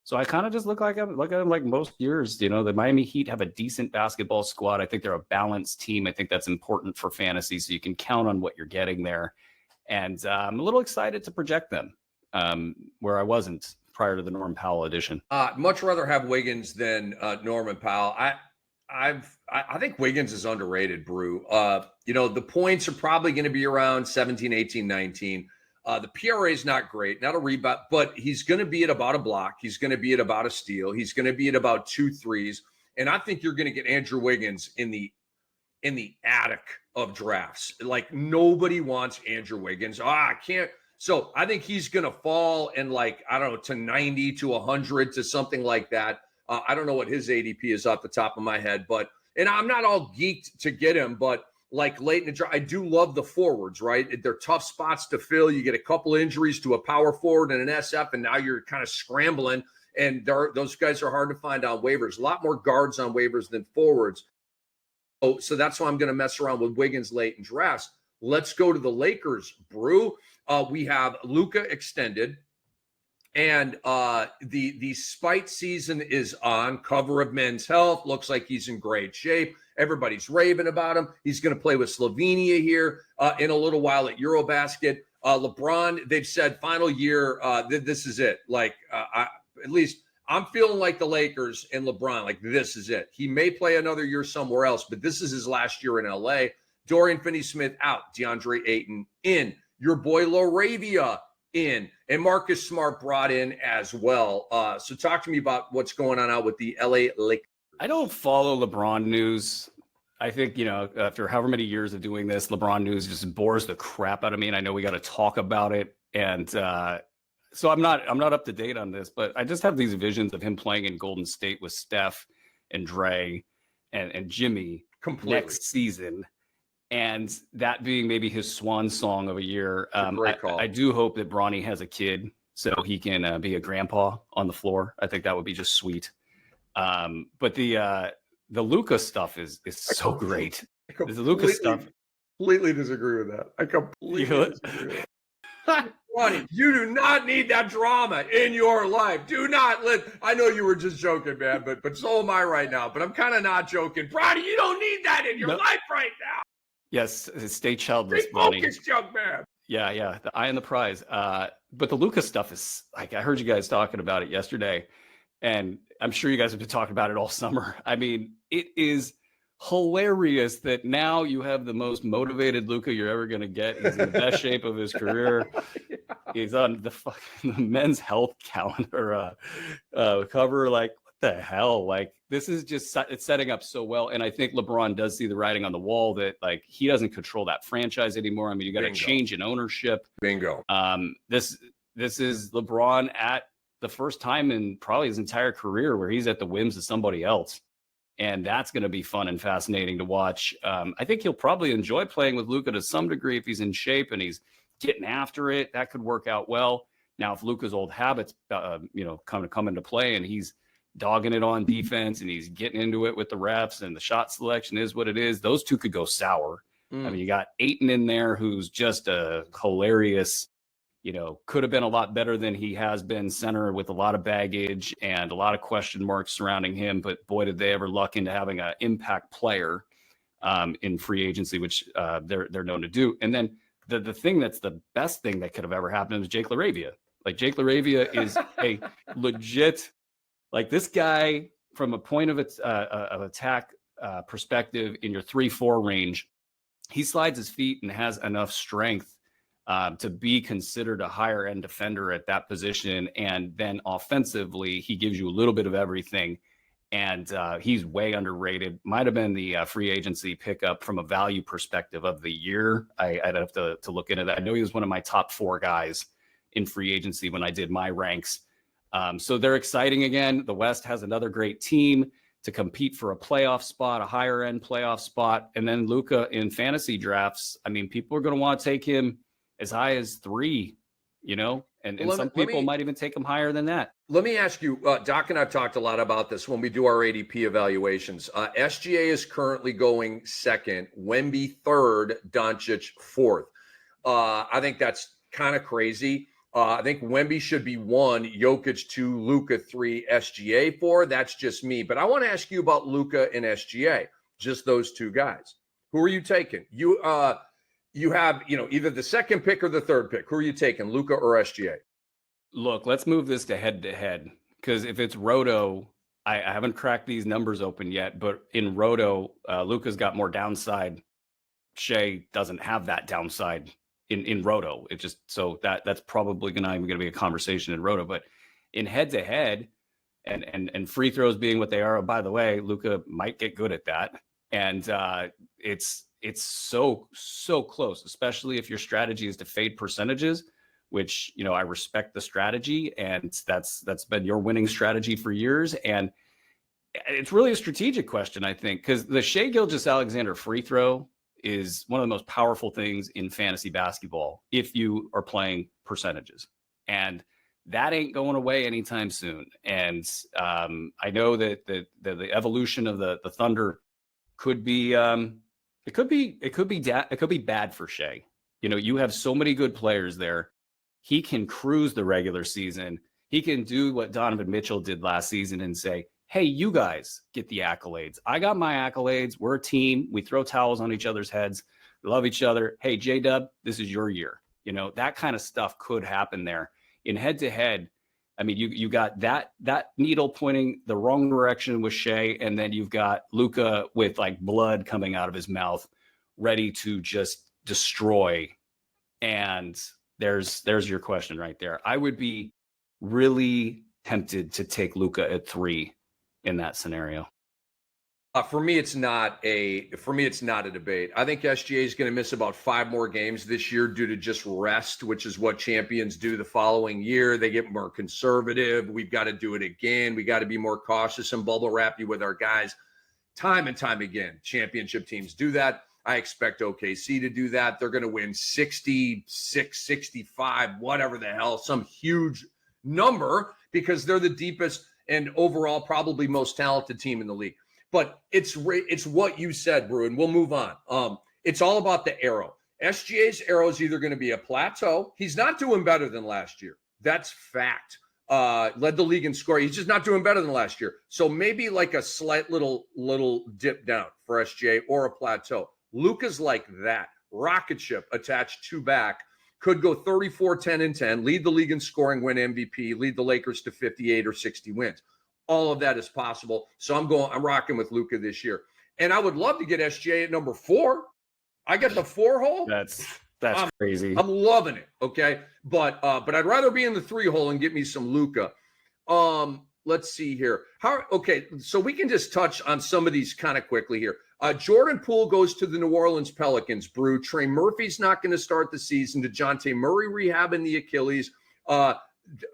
So I kind of just look at them like most years. The Miami Heat have a decent basketball squad. I think they're a balanced team. I think that's important for fantasy, so you can count on what you're getting there. And I'm a little excited to project them where I wasn't prior to the Norman Powell edition. Much rather have Wiggins than Norman Powell. I think Wiggins is underrated, Brew. The points are probably going to be around 17, 18, 19. The PRA is not great, not a rebound, but he's going to be at about a block. He's going to be at about a steal. He's going to be at about 2 threes. And I think you're going to get Andrew Wiggins in the attic of drafts. Like nobody wants Andrew Wiggins. I can't. So I think he's going to fall in like, I don't know, to 90 to 100 to something like that. I don't know what his ADP is off the top of my head, and I'm not all geeked to get him, but like late in the draft, I do love the forwards, right? They're tough spots to fill. You get a couple injuries to a power forward and an SF, and now you're kind of scrambling. And those guys are hard to find on waivers. A lot more guards on waivers than forwards. So that's why I'm going to mess around with Wiggins late in drafts. Let's go to the Lakers, Brew. We have Luka extended, and the spite season is on. Cover of Men's Health. Looks like he's in great shape. Everybody's raving about him. He's going to play with Slovenia here in a little while at Eurobasket. LeBron, they've said final year, this is it. Like, at least I'm feeling like the Lakers and LeBron, like this is it. He may play another year somewhere else, but this is his last year in LA. Dorian Finney-Smith out. DeAndre Ayton in. Your boy LaRavia in. And Marcus Smart brought in as well. So talk to me about what's going on out with the LA Lakers. I don't follow LeBron news. I think, after however many years of doing this, LeBron news just bores the crap out of me. And I know we got to talk about it. And so I'm not up to date on this, but I just have these visions of him playing in Golden State with Steph and Dre and Jimmy next season. And that being maybe his swan song of a year. I do hope that Bronny has a kid so he can be a grandpa on the floor. I think that would be just sweet. But the Luka stuff is so great. The Luka stuff. Completely disagree with that. I completely disagree with that. Bronny, you do not need that drama in your life. Do not I know you were just joking, man, but so am I right now. But I'm kind of not joking. Bronny, you don't need that in your life right now. Yes, stay childless, Stay focused, young man. Yeah, the eye on the prize. But the Luka stuff is like, I heard you guys talking about it yesterday, and I'm sure you guys have been talking about it all summer. I mean, it is hilarious that now you have the most motivated Luka you're ever going to get. He's in the best shape of his career. Yeah. He's on the Men's Health calendar cover. Like, what the hell? Like, this is just, it's setting up so well. And I think LeBron does see the writing on the wall that, like, he doesn't control that franchise anymore. I mean, you got to change in ownership. Bingo. This is LeBron at the first time in probably his entire career where he's at the whims of somebody else. And that's going to be fun and fascinating to watch. I think he'll probably enjoy playing with Luka to some degree if he's in shape and he's getting after it. That could work out well. Now, if Luka's old habits, come into play and he's dogging it on defense and he's getting into it with the refs and the shot selection is what it is, those two could go sour. I mean, you got Ayton in there who's just a hilarious, could have been a lot better than he has been, center with a lot of baggage and a lot of question marks surrounding him. But boy, did they ever luck into having an impact player in free agency, which they're known to do. And then the thing that's the best thing that could have ever happened was Jake LaRavia. Like, Jake LaRavia is a legit, like, this guy from a point of attack perspective in your 3-4 range, he slides his feet and has enough strength to be considered a higher end defender at that position. And then offensively, he gives you a little bit of everything. And he's way underrated. Might have been the free agency pickup from a value perspective of the year. I'd have to look into that. I know he was one of my top 4 guys in free agency when I did my ranks. So they're exciting again. The West has another great team to compete for a playoff spot, a higher end playoff spot. And then Luka in fantasy drafts, I mean, people are going to want to take him as high as 3, and some people might even take him higher than that. Let me ask you, Doc and I've talked a lot about this when we do our ADP evaluations. SGA is currently going 2nd, Wemby 3rd, Doncic 4th. I think that's kind of crazy. I think Wemby should be 1, Jokic 2, Luka 3, SGA 4. That's just me. But I want to ask you about Luka and SGA, just those 2 guys. Who are you taking? You have, either the 2nd pick or the 3rd pick. Who are you taking, Luka or SGA? Look, let's move this to head, because if it's Roto, I haven't cracked these numbers open yet, but in Roto, Luka's got more downside. Shea doesn't have that downside in Roto. It just, so that's probably not even going to be a conversation in Roto, but in head to head and free throws being what they are. Oh, by the way, Luka might get good at that. And it's so close, especially if your strategy is to fade percentages, which, I respect the strategy, and that's been your winning strategy for years. And it's really a strategic question, I think, because the Shai Gilgeous-Alexander free throw is one of the most powerful things in fantasy basketball if you are playing percentages. And that ain't going away anytime soon. And I know that the evolution of the Thunder could be it could be bad for Shai. You have so many good players there. He can cruise the regular season. He can do what Donovan Mitchell did last season and say, hey, you guys get the accolades. I got my accolades. We're a team. We throw towels on each other's heads. We love each other. Hey, J-Dub, this is your year. That kind of stuff could happen there. In head-to-head, I mean, you got that needle pointing the wrong direction with Shai, and then you've got Luka with like blood coming out of his mouth, ready to just destroy. And there's your question right there. I would be really tempted to take Luka at 3 in that scenario. For me, it's not a debate. I think SGA is going to miss about 5 more games this year due to just rest, which is what champions do the following year. They get more conservative. We've got to do it again. We got to be more cautious and bubble wrap you with our guys. Time and time again, championship teams do that. I expect OKC to do that. They're going to win 66, 65, whatever the hell, some huge number, because they're the deepest and overall probably most talented team in the league. But it's what you said, Brew, and we'll move on. It's all about the arrow. SGA's arrow is either going to be a plateau. He's not doing better than last year. That's fact. Led the league in scoring. He's just not doing better than last year. So maybe like a slight little dip down for SGA or a plateau. Luka's like that. Rocket ship attached 2 back. Could go 34, 10, and 10, lead the league in scoring, win MVP, lead the Lakers to 58 or 60 wins. All of that is possible. So I'm rocking with Luka this year. And I would love to get SGA at number 4. I get the 4 hole. That's crazy. I'm loving it. Okay. But I'd rather be in the 3 hole and get me some Luka. Let's see here. So we can just touch on some of these kind of quickly here. Jordan Poole goes to the New Orleans Pelicans, Brew. Trey Murphy's not going to start the season. DeJounte Murray rehabbing the Achilles.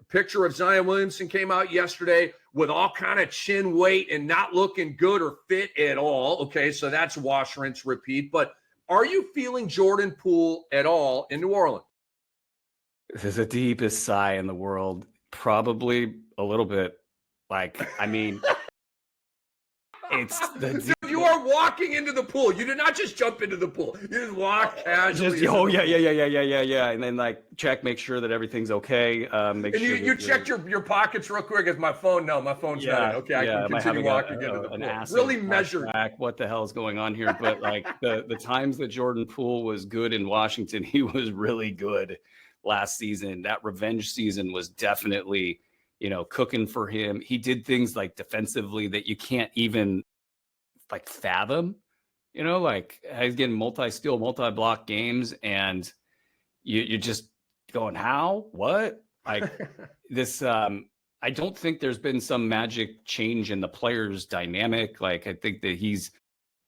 Picture of Zion Williamson came out yesterday with all kind of chin weight and not looking good or fit at all. Okay, so that's wash, rinse, repeat. But are you feeling Jordan Poole at all in New Orleans? This is the deepest sigh in the world. Probably a little bit. It's the Dude, you are walking into the pool. You did not just jump into the pool. You just walk casually. Yeah. And then make sure that everything's okay. You checked your pockets real quick. Is my phone? No, my phone's not. Okay, I can continue walking into the pool. Really measured. What the hell is going on here? But the times that Jordan Poole was good in Washington, he was really good last season. That revenge season was definitely cooking for him. He did things like defensively that you can't even fathom, he's getting multi-steal, multi-block games, and you're just going, how, what? This, I don't think there's been some magic change in the players' dynamic. I think that he's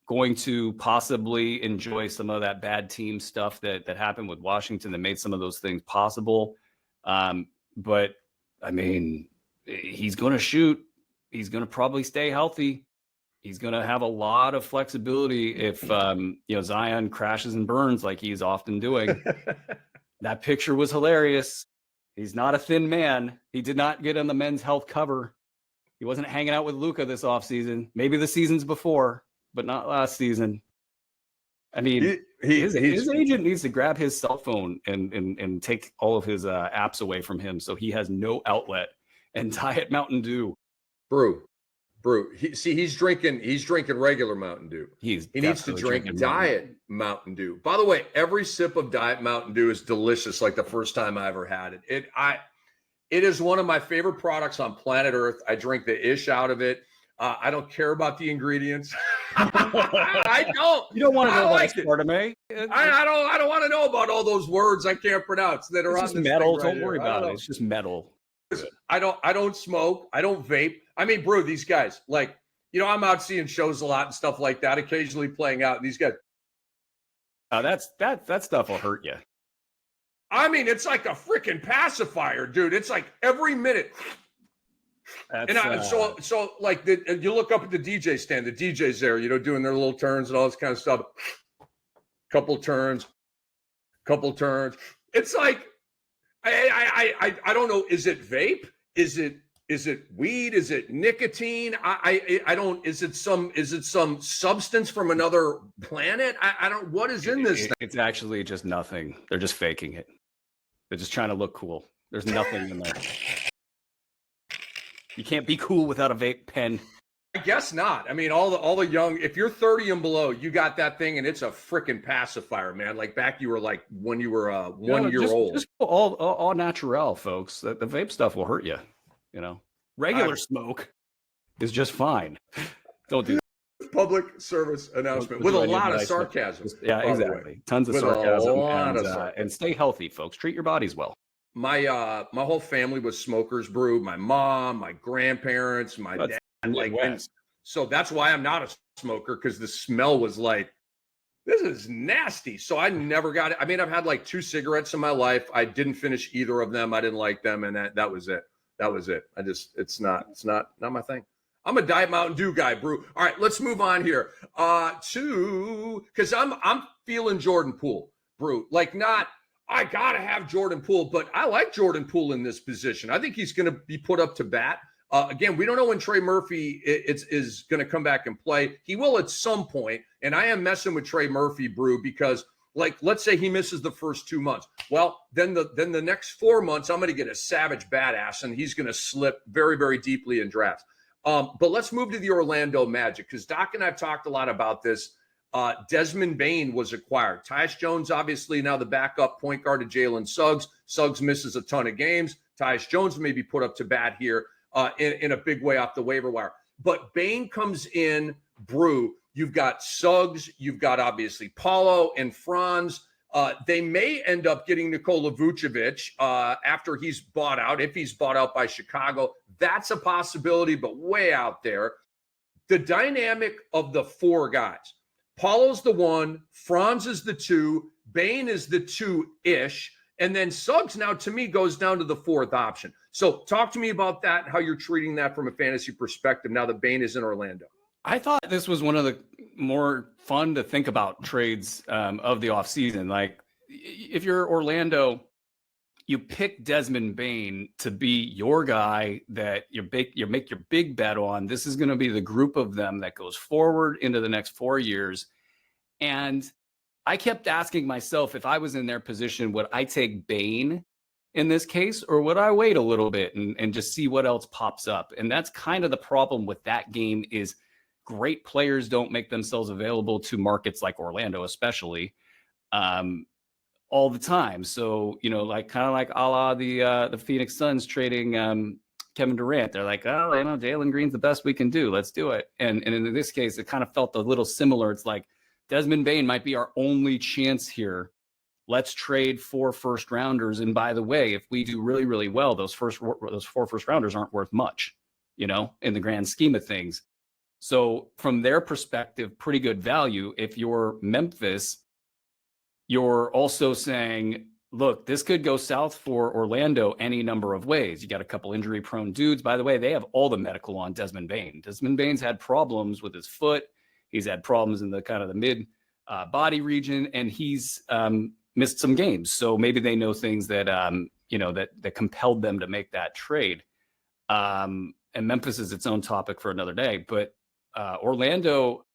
going to possibly enjoy some of that bad team stuff that happened with Washington that made some of those things possible. But I mean, he's going to shoot. He's going to probably stay healthy. He's going to have a lot of flexibility if, Zion crashes and burns like he's often doing. That picture was hilarious. He's not a thin man. He did not get on the men's health cover. He wasn't hanging out with Luka this offseason. Maybe the seasons before, but not last season. I mean, his agent needs to grab his cell phone and take all of his apps away from him so he has no outlet, and Diet Mountain Dew. Brew. He's drinking regular Mountain Dew. He needs to drink Diet Mountain Dew. By the way, every sip of Diet Mountain Dew is delicious, like the first time I ever had it. It is one of my favorite products on planet Earth. I drink the ish out of it. I don't care about the ingredients. I don't. You don't want to I know like about aspartame. I don't want to know about all those words I can't pronounce that are It's on just this metal. thing right Don't worry here. I about don't it. know. It's just metal. I don't smoke. I don't vape. I mean, bro, these guys, like, you know, I'm out seeing shows a lot and stuff like that, occasionally playing out. And these guys, That stuff will hurt you. I mean, it's like a freaking pacifier, dude. It's like every minute. So like you look up at the DJ stand, the DJ's there, you know, doing their little turns and all this kind of stuff. Couple turns. It's like I don't know. Is it vape? Is it weed? Is it nicotine? I don't. Is it some substance from another planet? I don't. What is in this thing? It's actually just nothing. They're just faking it. They're just trying to look cool. There's nothing in there. You can't be cool without a vape pen. I guess not. I mean, all the young, if you're 30 and below, you got that thing, and it's a freaking pacifier, man. Like back, you were like when you were 1 year old. Just go all natural, folks. The vape stuff will hurt you. You know, regular smoke is just fine. Don't do that. Public service announcement with a lot of sarcasm. Yeah, exactly. Tons of sarcasm. And stay healthy, folks. Treat your bodies well. My whole family was smokers, Brew. My mom, my grandparents, my dad. So that's why I'm not a smoker, because the smell was like, this is nasty. So I never got it. I mean, I've had like 2 cigarettes in my life. I didn't finish either of them. I didn't like them, and that was it. That was it. It's not my thing. I'm a Diet Mountain Dew guy, Brew. All right, let's move on here because I'm feeling Jordan Poole, Brew. Like, not I gotta have Jordan Poole, but I like Jordan Poole in this position. I think he's going to be put up to bat. Again, we don't know when Trey Murphy is going to come back and play. He will at some point, and I am messing with Trey Murphy, Brew, because, like, let's say he misses the first 2 months. Well, then the next 4 months, I'm going to get a savage badass, and he's going to slip very, very deeply in drafts. But let's move to the Orlando Magic, because Doc and I have talked a lot about this. Desmond Bane was acquired. Tyus Jones, obviously, now the backup point guard to Jalen Suggs. Suggs misses a ton of games. Tyus Jones may be put up to bat here in a big way off the waiver wire. But Bane comes in, Brew. You've got Suggs. You've got, obviously, Paulo and Franz. They may end up getting Nikola Vucevic after he's bought out, if he's bought out by Chicago. That's a possibility, but way out there. The dynamic of the 4 guys. Paulo's the 1, Franz is the 2, Bane is the 2-ish, and then Suggs now, to me, goes down to the 4th option. So talk to me about that, how you're treating that from a fantasy perspective now that Bane is in Orlando. I thought this was one of the more fun to think about trades of the offseason. Like, if you're Orlando, you pick Desmond Bane to be your guy that you make your big bet on. This is going to be the group of them that goes forward into the next 4 years. And I kept asking myself, if I was in their position, would I take Bane in this case, or would I wait a little bit and just see what else pops up? And that's kind of the problem with that game, is great players don't make themselves available to markets like Orlando, especially. All the time. So, you know, like kind of like a la the Phoenix Suns trading Kevin Durant. They're like, oh, you know, Jalen Green's the best we can do. Let's do it. And in this case, it kind of felt a little similar. It's like Desmond Bane might be our only chance here. Let's trade 4 first rounders. And by the way, if we do really, really well, those 4 first rounders aren't worth much, you know, in the grand scheme of things. So from their perspective, pretty good value. If you're Memphis, you're also saying, look, this could go south for Orlando any number of ways. You got a couple injury-prone dudes. By the way, they have all the medical on Desmond Bane. Desmond Bane's had problems with his foot. He's had problems in the kind of the mid body region, and he's missed some games. So maybe they know things that that compelled them to make that trade. And Memphis is its own topic for another day. But Orlando,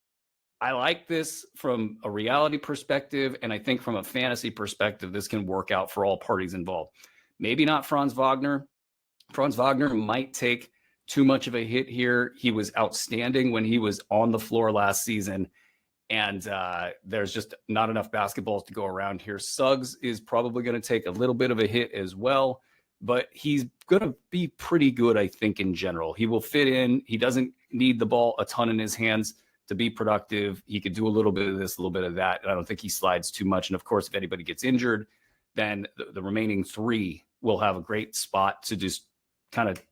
I like this from a reality perspective, and I think from a fantasy perspective, this can work out for all parties involved. Maybe not Franz Wagner. Franz Wagner might take too much of a hit here. He was outstanding when he was on the floor last season, and there's just not enough basketballs to go around here. Suggs is probably going to take a little bit of a hit as well, but he's going to be pretty good, I think, in general. He will fit in. He doesn't need the ball a ton in his hands to be productive. He could do a little bit of this, a little bit of that. And I don't think he slides too much. And of course, if anybody gets injured, then the remaining three will have a great spot to just kind of,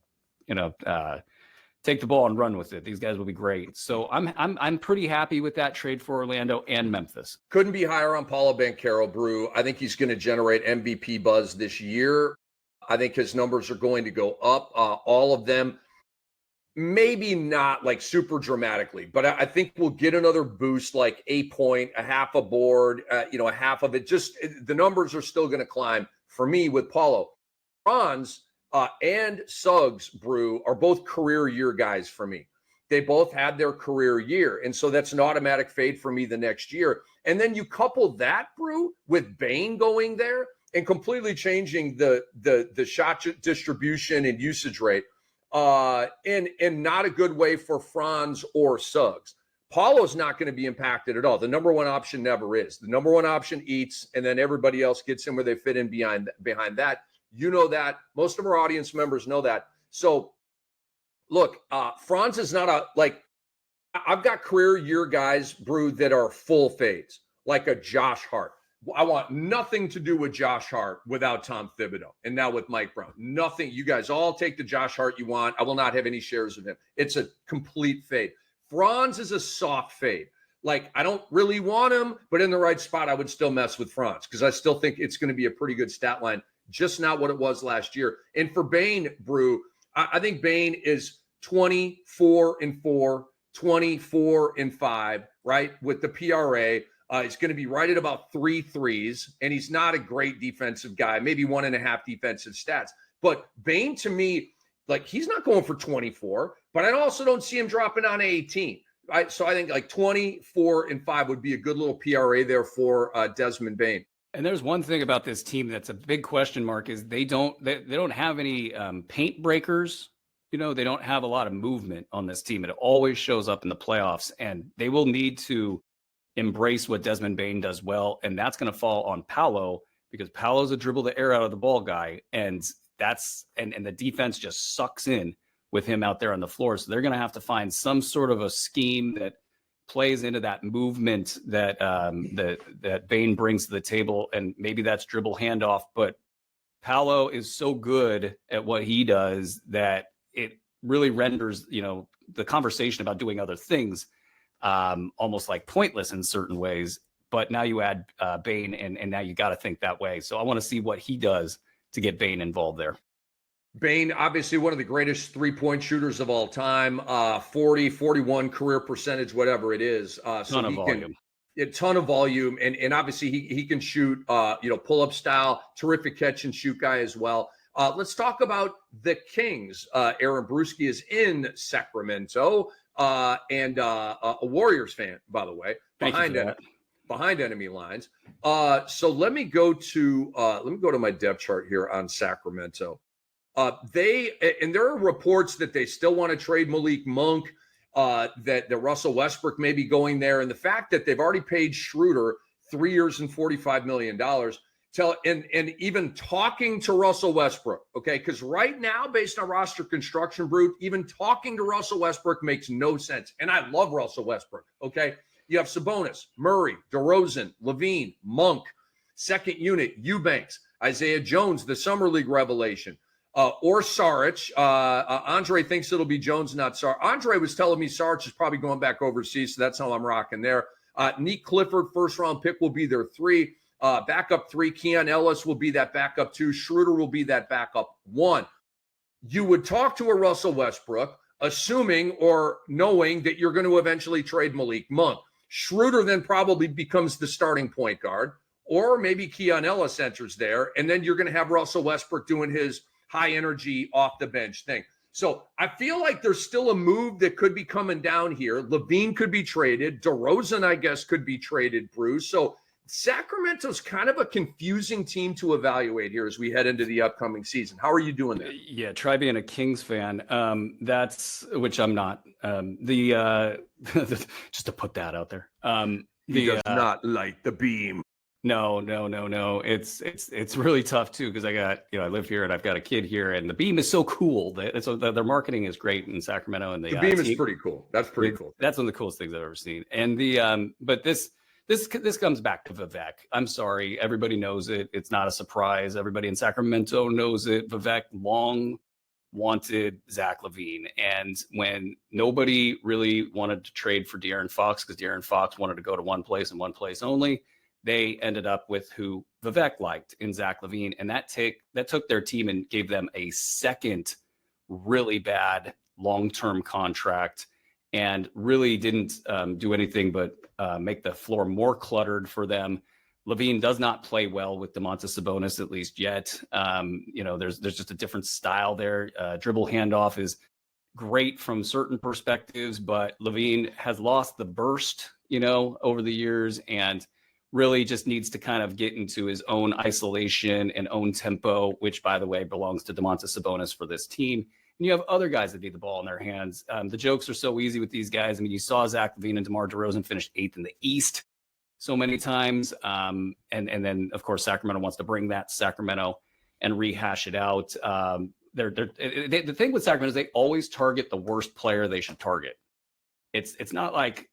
take the ball and run with it. These guys will be great. So I'm pretty happy with that trade for Orlando and Memphis. Couldn't be higher on Paulo Banchero, Brew. I think he's going to generate MVP buzz this year. I think his numbers are going to go up, all of them. Maybe not like super dramatically, but I think we'll get another boost, like a point, a half a board, a half of it. Just the numbers are still going to climb for me with Paulo. Franz and Suggs, Brew, are both career year guys for me. They both had their career year. And so that's an automatic fade for me the next year. And then you couple that, Brew, with Bane going there and completely changing the shot distribution and usage rate in not a good way for Franz or Suggs. Paulo's not going to be impacted at all. The number one option never is. The number one option eats, and then everybody else gets in where they fit in behind that. You know that. Most of our audience members know that. So, look, Franz is not I've got career year guys, Brew, that are full fades, like a Josh Hart. I want nothing to do with Josh Hart without Tom Thibodeau. And now with Mike Brown, nothing. You guys all take the Josh Hart you want. I will not have any shares of him. It's a complete fade. Franz is a soft fade. Like, I don't really want him, but in the right spot, I would still mess with Franz because I still think it's going to be a pretty good stat line. Just not what it was last year. And for Bane, Brew, I think Bane is 24-4, 24-5, right? With the PRA. He's going to be right at about 3 threes, and he's not a great defensive guy, maybe 1.5 defensive stats. But Bane, to me, like, he's not going for 24, but I also don't see him dropping on 18. So I think like 24-5 would be a good little PRA there for Desmond Bane. And there's one thing about this team that's a big question mark is they don't have any paint breakers. They don't have a lot of movement on this team. It always shows up in the playoffs, and they will need to embrace what Desmond Bane does well. And that's going to fall on Paolo because Paolo's a dribble the air out of the ball guy. And and the defense just sucks in with him out there on the floor. So they're going to have to find some sort of a scheme that plays into that movement that that Bane brings to the table, and maybe that's dribble handoff. But Paolo is so good at what he does that it really renders the conversation about doing other things almost like pointless in certain ways. But now you add Bane, and now you got to think that way. So I want to see what he does to get Bane involved there. Bane, obviously one of the greatest three-point shooters of all time, 40, 41 career percentage, whatever it is. A ton of volume. And obviously he can shoot, pull-up style, terrific catch and shoot guy as well. Let's talk about the Kings. Aaron Bruski is in Sacramento and a Warriors fan, by the way, behind enemy lines. So let me go to my depth chart here on Sacramento. There are reports that they still want to trade Malik Monk, that Russell Westbrook may be going there. And the fact that they've already paid Schroeder 3 years and $45 million and even talking to Russell Westbrook. Okay. Cause right now, based on roster construction, Brute, even talking to Russell Westbrook makes no sense. And I love Russell Westbrook. Okay. You have Sabonis, Murray, DeRozan, Levine, Monk, second unit, Eubanks, Isaiah Jones, the Summer League revelation. Or Saric. Andre thinks it'll be Jones, not Saric. Andre was telling me Saric is probably going back overseas, so that's how I'm rocking there. Nick Clifford, first-round pick, will be their 3. Backup 3, Keon Ellis will be that backup 2. Schroeder will be that backup 1. You would talk to a Russell Westbrook, assuming or knowing that you're going to eventually trade Malik Monk. Schroeder then probably becomes the starting point guard, or maybe Keon Ellis enters there, and then you're going to have Russell Westbrook doing his high energy off the bench thing. So I feel like there's still a move that could be coming down here. Levine could be traded. DeRozan, I guess, could be traded, Bruce. So Sacramento's kind of a confusing team to evaluate here as we head into the upcoming season. How are you doing there? Yeah, try being a Kings fan. Which I'm not. Just to put that out there. He does not light the beam. No. It's really tough too because I live here and I've got a kid here, and the beam is so cool. Their marketing is great in Sacramento, and The beam is pretty cool. That's pretty cool. That's one of the coolest things I've ever seen. And but this comes back to Vivek. I'm sorry, everybody knows it. It's not a surprise. Everybody in Sacramento knows it. Vivek long wanted Zach LaVine, and when nobody really wanted to trade for De'Aaron Fox because De'Aaron Fox wanted to go to one place and one place only, they ended up with who Vivek liked in Zach LaVine, and that took their team and gave them a second really bad long-term contract, and really didn't do anything but make the floor more cluttered for them. LaVine does not play well with Domantas Sabonis, at least yet. There's just a different style there. Dribble handoff is great from certain perspectives, but LaVine has lost the burst, over the years, and really just needs to kind of get into his own isolation and own tempo, which, by the way, belongs to Domantas Sabonis for this team. And you have other guys that need the ball in their hands. The jokes are so easy with these guys. I mean, you saw Zach LaVine and DeMar DeRozan finish 8th in the East so many times. And then, of course, Sacramento wants to bring that to Sacramento and rehash it out. The thing with Sacramento is they always target the worst player they should target. It's not like,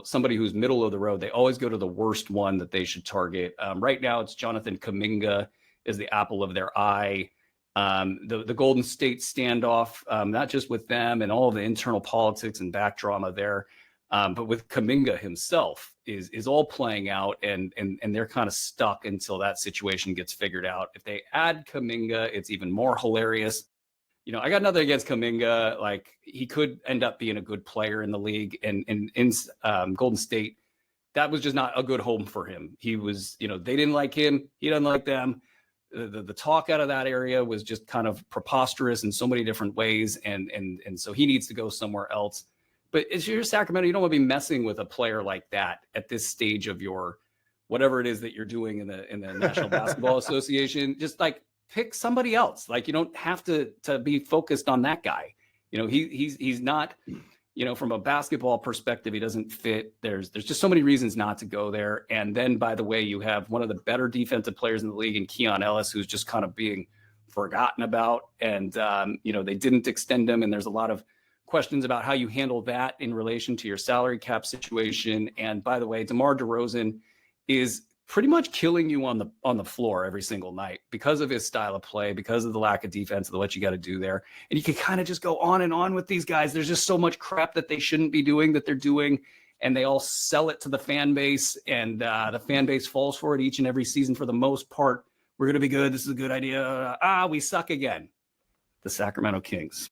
somebody who's middle of the road. They always go to the worst one that they should target. Right now, it's Jonathan Kuminga is the apple of their eye. The Golden State standoff, not just with them and all of the internal politics and back drama there, but with Kuminga himself is all playing out, and they're kind of stuck until that situation gets figured out. If they add Kuminga, it's even more hilarious. I got nothing against Kuminga. Like, he could end up being a good player in the league, and in Golden State, that was just not a good home for him. He was, they didn't like him. He doesn't like them. The talk out of that area was just kind of preposterous in so many different ways, and so he needs to go somewhere else. But if you're Sacramento, you don't want to be messing with a player like that at this stage of your whatever it is that you're doing in the National Basketball Association. Just like pick somebody else. Like, you don't have to be focused on that guy. He's not, from a basketball perspective, he doesn't fit. There's just so many reasons not to go there. And then, by the way, you have one of the better defensive players in the league in Keon Ellis, who's just kind of being forgotten about. And, they didn't extend him. And there's a lot of questions about how you handle that in relation to your salary cap situation. And by the way, DeMar DeRozan is pretty much killing you on the floor every single night because of his style of play, because of the lack of defense, of what you got to do there. And you can kind of just go on and on with these guys. There's just so much crap that they shouldn't be doing that they're doing, and they all sell it to the fan base, and the fan base falls for it each and every season for the most part. We're going to be good. This is a good idea. We suck again. The Sacramento Kings.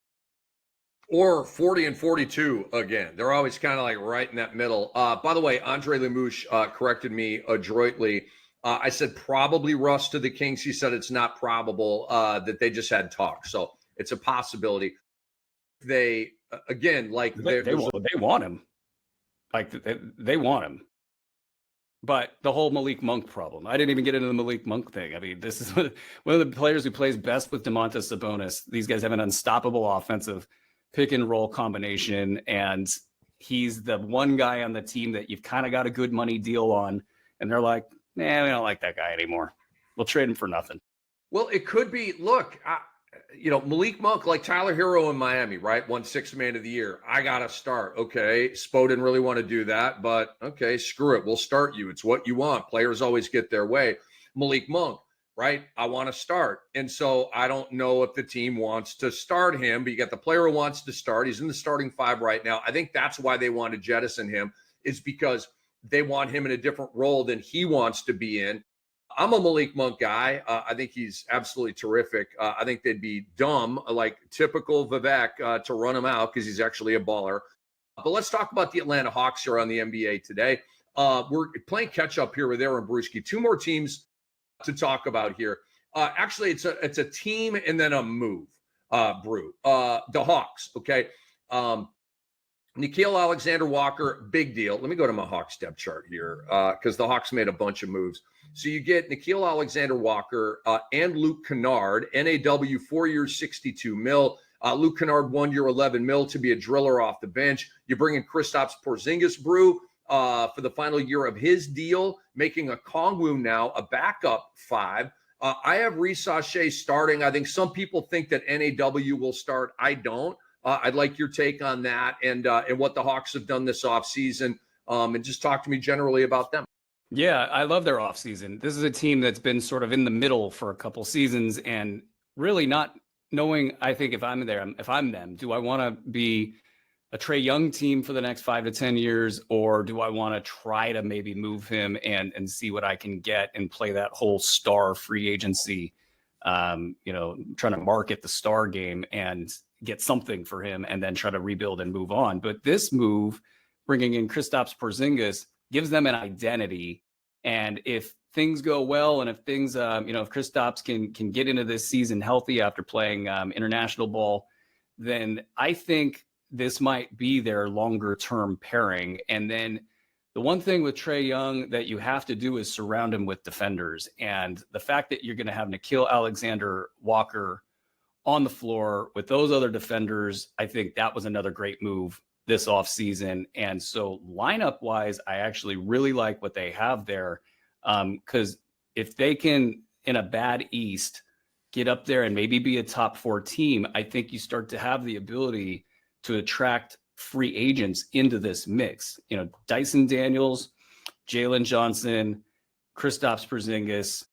Or 40 and 42 again. They're always kind of like right in that middle. By the way, Andre Lemouche corrected me adroitly. I said probably Russ to the Kings. He said it's not probable, that they just had talk. So it's a possibility. They, again, like they want him. Like they want him. But the whole Malik Monk problem, I didn't even get into the Malik Monk thing. I mean, this is one of the players who plays best with Domantas Sabonis. These guys have an unstoppable offensive pick and roll combination, and he's the one guy on the team that you've kind of got a good money deal on, and they're like, nah, we don't like that guy anymore. We'll trade him for nothing. Well, it could be, look, Malik Monk, like Tyler Hero in Miami, right? Won 6th man of the year. I got to start. Okay. Spo didn't really want to do that, but okay, screw it. We'll start you. It's what you want. Players always get their way. Malik Monk, right? I want to start. And so I don't know if the team wants to start him, but you got the player who wants to start. He's in the starting 5 right now. I think that's why they want to jettison him, is because they want him in a different role than he wants to be in. I'm a Malik Monk guy. I think he's absolutely terrific. I think they'd be dumb, like typical Vivek, to run him out because he's actually a baller. But let's talk about the Atlanta Hawks here on the NBA today. We're playing catch up here with Aaron Bruski. 2 more teams to talk about here. Actually, it's a team and then a move, Brew. The Hawks, okay? Nickeil Alexander-Walker, big deal. Let me go to my Hawks depth chart here because the Hawks made a bunch of moves. So you get Nickeil Alexander-Walker and Luke Kennard, NAW, 4 years, $62 million. Luke Kennard, 1 year, $11 million to be a driller off the bench. You bring in Kristaps Porzingis, Brew. for the final year of his deal, making a Kongwu now a backup 5. I have Reece Shea starting. I think some people think that NAW will start. I don't. I'd like your take on that and what the Hawks have done this offseason. And just talk to me generally about them. Yeah, I love their offseason. This is a team that's been sort of in the middle for a couple seasons and really not knowing, I think, if I'm them, do I want to be a Trae Young team for the next 5 to 10 years, or do I want to try to maybe move him and see what I can get and play that whole star free agency, trying to market the star game and get something for him and then try to rebuild and move on. But this move, bringing in Kristaps Porzingis, gives them an identity. And if things go well, and if things, if Kristaps can get into this season healthy after playing international ball, then I think this might be their longer term pairing. And then the one thing with Trae Young that you have to do is surround him with defenders. And the fact that you're going to have Nickeil Alexander-Walker on the floor with those other defenders, I think that was another great move this offseason. And so lineup wise, I actually really like what they have there. Because if they can, in a bad East, get up there and maybe be a top 4 team, I think you start to have the ability to attract free agents into this mix. Dyson Daniels, Jalen Johnson, Kristaps Porzingis,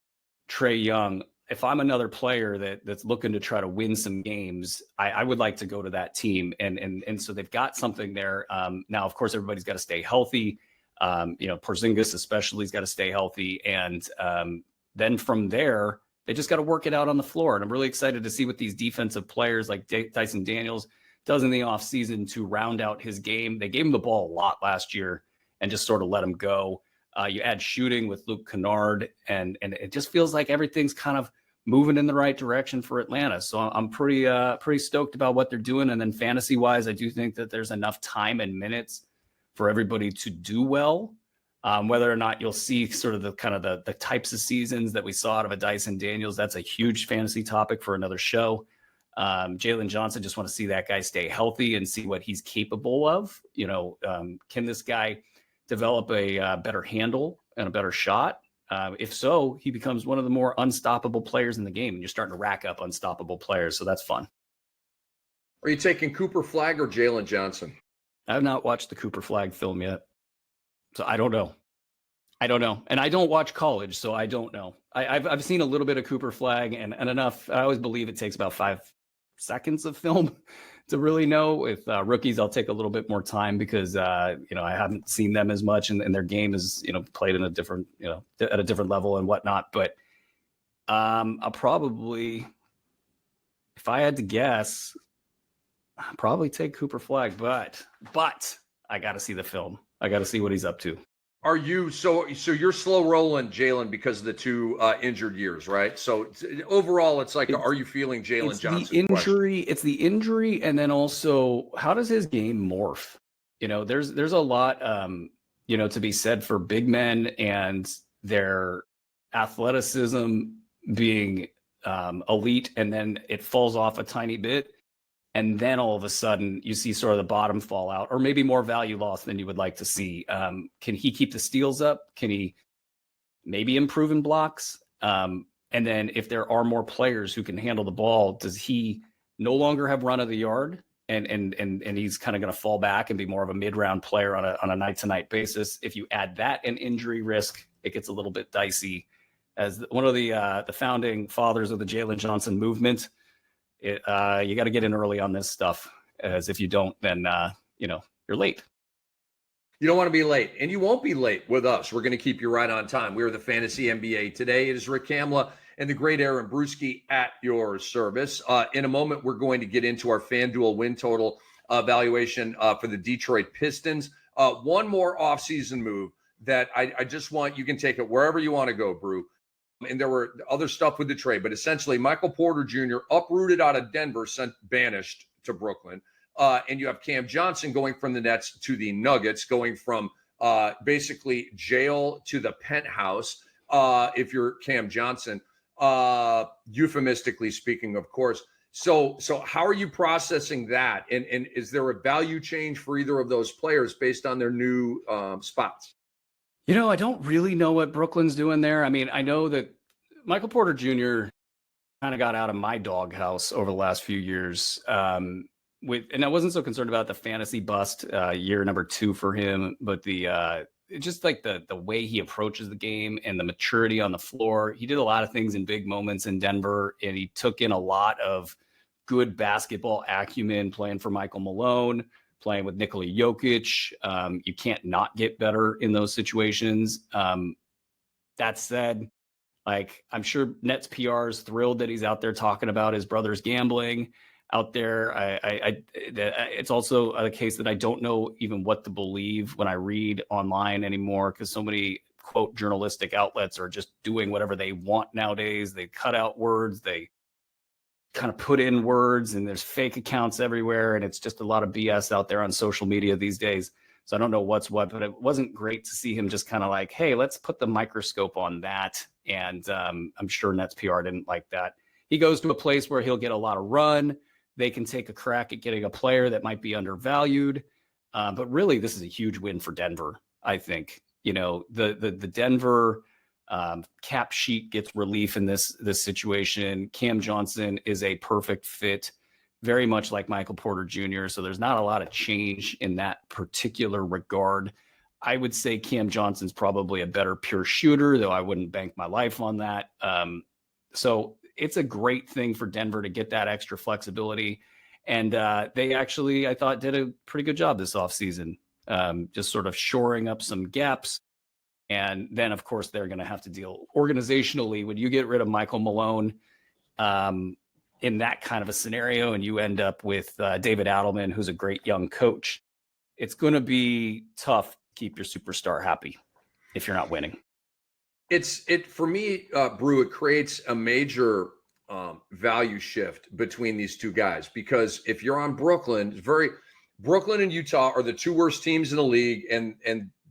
Trae Young. If I'm another player that's looking to try to win some games, I would like to go to that team. And so they've got something there. Now, of course, everybody's got to stay healthy. Porzingis especially has got to stay healthy. And then from there, they just got to work it out on the floor. And I'm really excited to see what these defensive players like Dyson Daniels does in the offseason to round out his game. They gave him the ball a lot last year and just sort of let him go. You add shooting with Luke Kennard, and it just feels like everything's kind of moving in the right direction for Atlanta. So I'm pretty stoked about what they're doing. And then fantasy-wise, I do think that there's enough time and minutes for everybody to do well. Whether or not you'll see sort of the types of seasons that we saw out of a Dyson Daniels, that's a huge fantasy topic for another show. Jalen Johnson, just want to see that guy stay healthy and see what he's capable of. Can this guy develop a better handle and a better shot? If so, he becomes one of the more unstoppable players in the game, and you're starting to rack up unstoppable players. So that's fun. Are you taking Cooper Flagg or Jalen Johnson? I have not watched the Cooper Flagg film yet, so I don't know. And I don't watch college, so I don't know. I've seen a little bit of Cooper Flagg and enough. I always believe it takes about 5 seconds of film to really know. With rookies, I'll take a little bit more time because I haven't seen them as much, and their game is played in a different at a different level and whatnot. But I'll probably, if I had to guess, I'll probably take Cooper Flagg. But I got to see the film. I got to see what he's up to. Are you so you're slow rolling Jalen because of the 2 injured years, right? So overall, it's like, are you feeling Jalen Johnson? It's the injury, and then also, how does his game morph? There's a lot to be said for big men and their athleticism being elite, and then it falls off a tiny bit. And then all of a sudden you see sort of the bottom fall out, or maybe more value loss than you would like to see. Can he keep the steals up? Can he maybe improve in blocks? And then if there are more players who can handle the ball, does he no longer have run of the yard? And he's kind of going to fall back and be more of a mid-round player on a night-to-night basis. If you add that and injury risk, it gets a little bit dicey. As one of the founding fathers of the Jalen Johnson movement, you got to get in early on this stuff, as if you don't, then you're late. You don't want to be late, and you won't be late with us. We're going to keep you right on time. We are the Fantasy NBA. Today it is Rick Kamla and the great Aaron Bruski at your service. In a moment, we're going to get into our FanDuel win total evaluation for the Detroit Pistons. One more offseason move that I just want, you can take it wherever you want to go, Brew. And there were other stuff with the trade, but essentially Michael Porter Jr. uprooted out of Denver, banished to Brooklyn. And you have Cam Johnson going from the Nets to the Nuggets, going from basically jail to the penthouse. If you're Cam Johnson, euphemistically speaking, of course. So how are you processing that? And is there a value change for either of those players based on their new spots? I don't really know what Brooklyn's doing there. I mean, I know that Michael Porter Jr. kind of got out of my doghouse over the last few years. And I wasn't so concerned about the fantasy bust year number 2 for him, but just like the way he approaches the game and the maturity on the floor. He did a lot of things in big moments in Denver, and he took in a lot of good basketball acumen playing for Michael Malone, playing with Nikola Jokic. You can't not get better in those situations. That said, like, I'm sure Nets PR is thrilled that he's out there talking about his brother's gambling out there. It's also a case that I don't know even what to believe when I read online anymore, because so many quote journalistic outlets are just doing whatever they want nowadays. They cut out words, they kind of put in words, and there's fake accounts everywhere, and it's just a lot of BS out there on social media these days. So I don't know what's what, but it wasn't great to see him just kind of like, hey, let's put the microscope on that. And I'm sure Nets PR didn't like that. He goes to a place where he'll get a lot of run. They can take a crack at getting a player that might be undervalued. But really, this is a huge win for Denver, I think. The Denver cap sheet gets relief in this situation. Cam Johnson is a perfect fit, very much like Michael Porter Jr. So there's not a lot of change in that particular regard. I would say Cam Johnson's probably a better pure shooter, though I wouldn't bank my life on that. So it's a great thing for Denver to get that extra flexibility. And they actually, I thought, did a pretty good job this offseason, just sort of shoring up some gaps. And then, of course, they're going to have to deal organizationally. When you get rid of Michael Malone in that kind of a scenario, and you end up with David Adelman, who's a great young coach, it's going to be tough to keep your superstar happy if you're not winning. For me, Brew, it creates a major value shift between these two guys, because if you're on Brooklyn, Brooklyn and Utah are the 2 worst teams in the league, and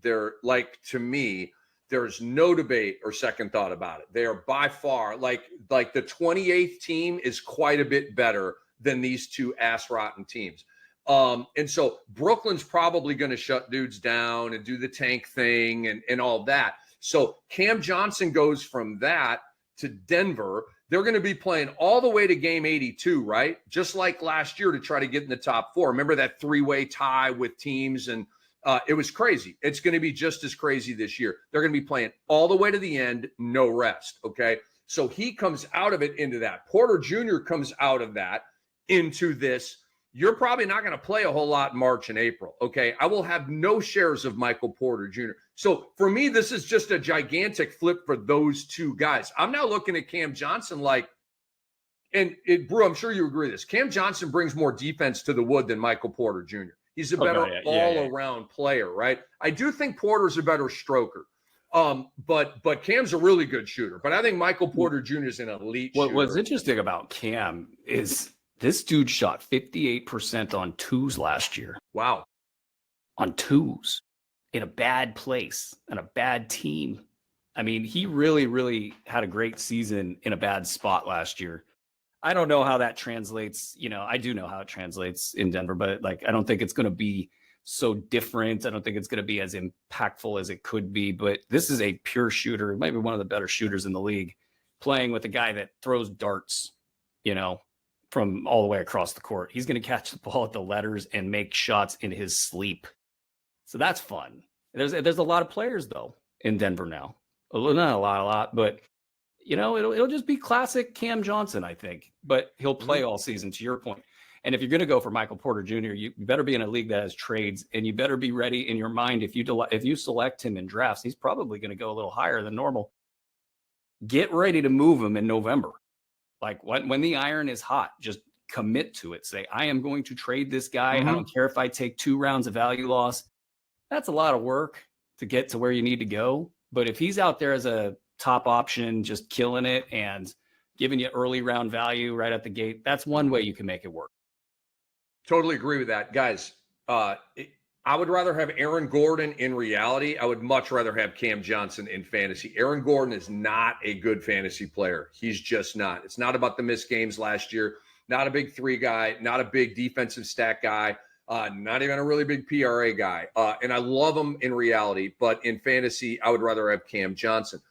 they're, like, to me, there's no debate or second thought about it. They are by far like the 28th team is quite a bit better than these 2 ass rotten teams. And so Brooklyn's probably going to shut dudes down and do the tank thing and all that. So Cam Johnson goes from that to Denver. They're going to be playing all the way to game 82, right? Just like last year, to try to get in the top 4. Remember that 3-way tie with teams, and it was crazy. It's going to be just as crazy this year. They're going to be playing all the way to the end, no rest, okay? So he comes out of it into that. Porter Jr. comes out of that into this. You're probably not going to play a whole lot in March and April, okay? I will have no shares of Michael Porter Jr. So for me, this is just a gigantic flip for those 2 guys. I'm now looking at Cam Johnson like, Brew, I'm sure you agree with this. Cam Johnson brings more defense to the wood than Michael Porter Jr. He's a better all-around player, right? I do think Porter's a better stroker. But Cam's a really good shooter. But I think Michael Porter Jr. is an elite shooter. What's interesting about Cam is this dude shot 58% on 2s last year. Wow. On 2s in a bad place and a bad team. I mean, he really, really had a great season in a bad spot last year. I don't know how that translates. I do know how it translates in Denver, but I don't think it's going to be so different. I don't think it's going to be as impactful as it could be, but this is a pure shooter. It might be one of the better shooters in the league, playing with a guy that throws darts, from all the way across the court. He's going to catch the ball at the letters and make shots in his sleep. So that's fun. There's a lot of players, though, in Denver now. Not a lot, but it'll just be classic Cam Johnson, I think. But he'll play all season, to your point. And if you're going to go for Michael Porter Jr., you better be in a league that has trades, and you better be ready in your mind. If you select him in drafts, he's probably going to go a little higher than normal. Get ready to move him in November. Like when the iron is hot, just commit to it. Say, I am going to trade this guy. I don't care if I take 2 rounds of value loss. That's a lot of work to get to where you need to go. But if he's out there as a top option, just killing it and giving you early round value right at the gate, that's one way you can make it work. Totally agree with that. Guys, I would rather have Aaron Gordon in reality. I would much rather have Cam Johnson in fantasy. Aaron Gordon is not a good fantasy player. He's just not. It's not about the missed games last year. not a big three guy, not a big defensive stat guy, not even a really big PRA guy. And I love him in reality, but in fantasy, I would rather have Cam Johnson.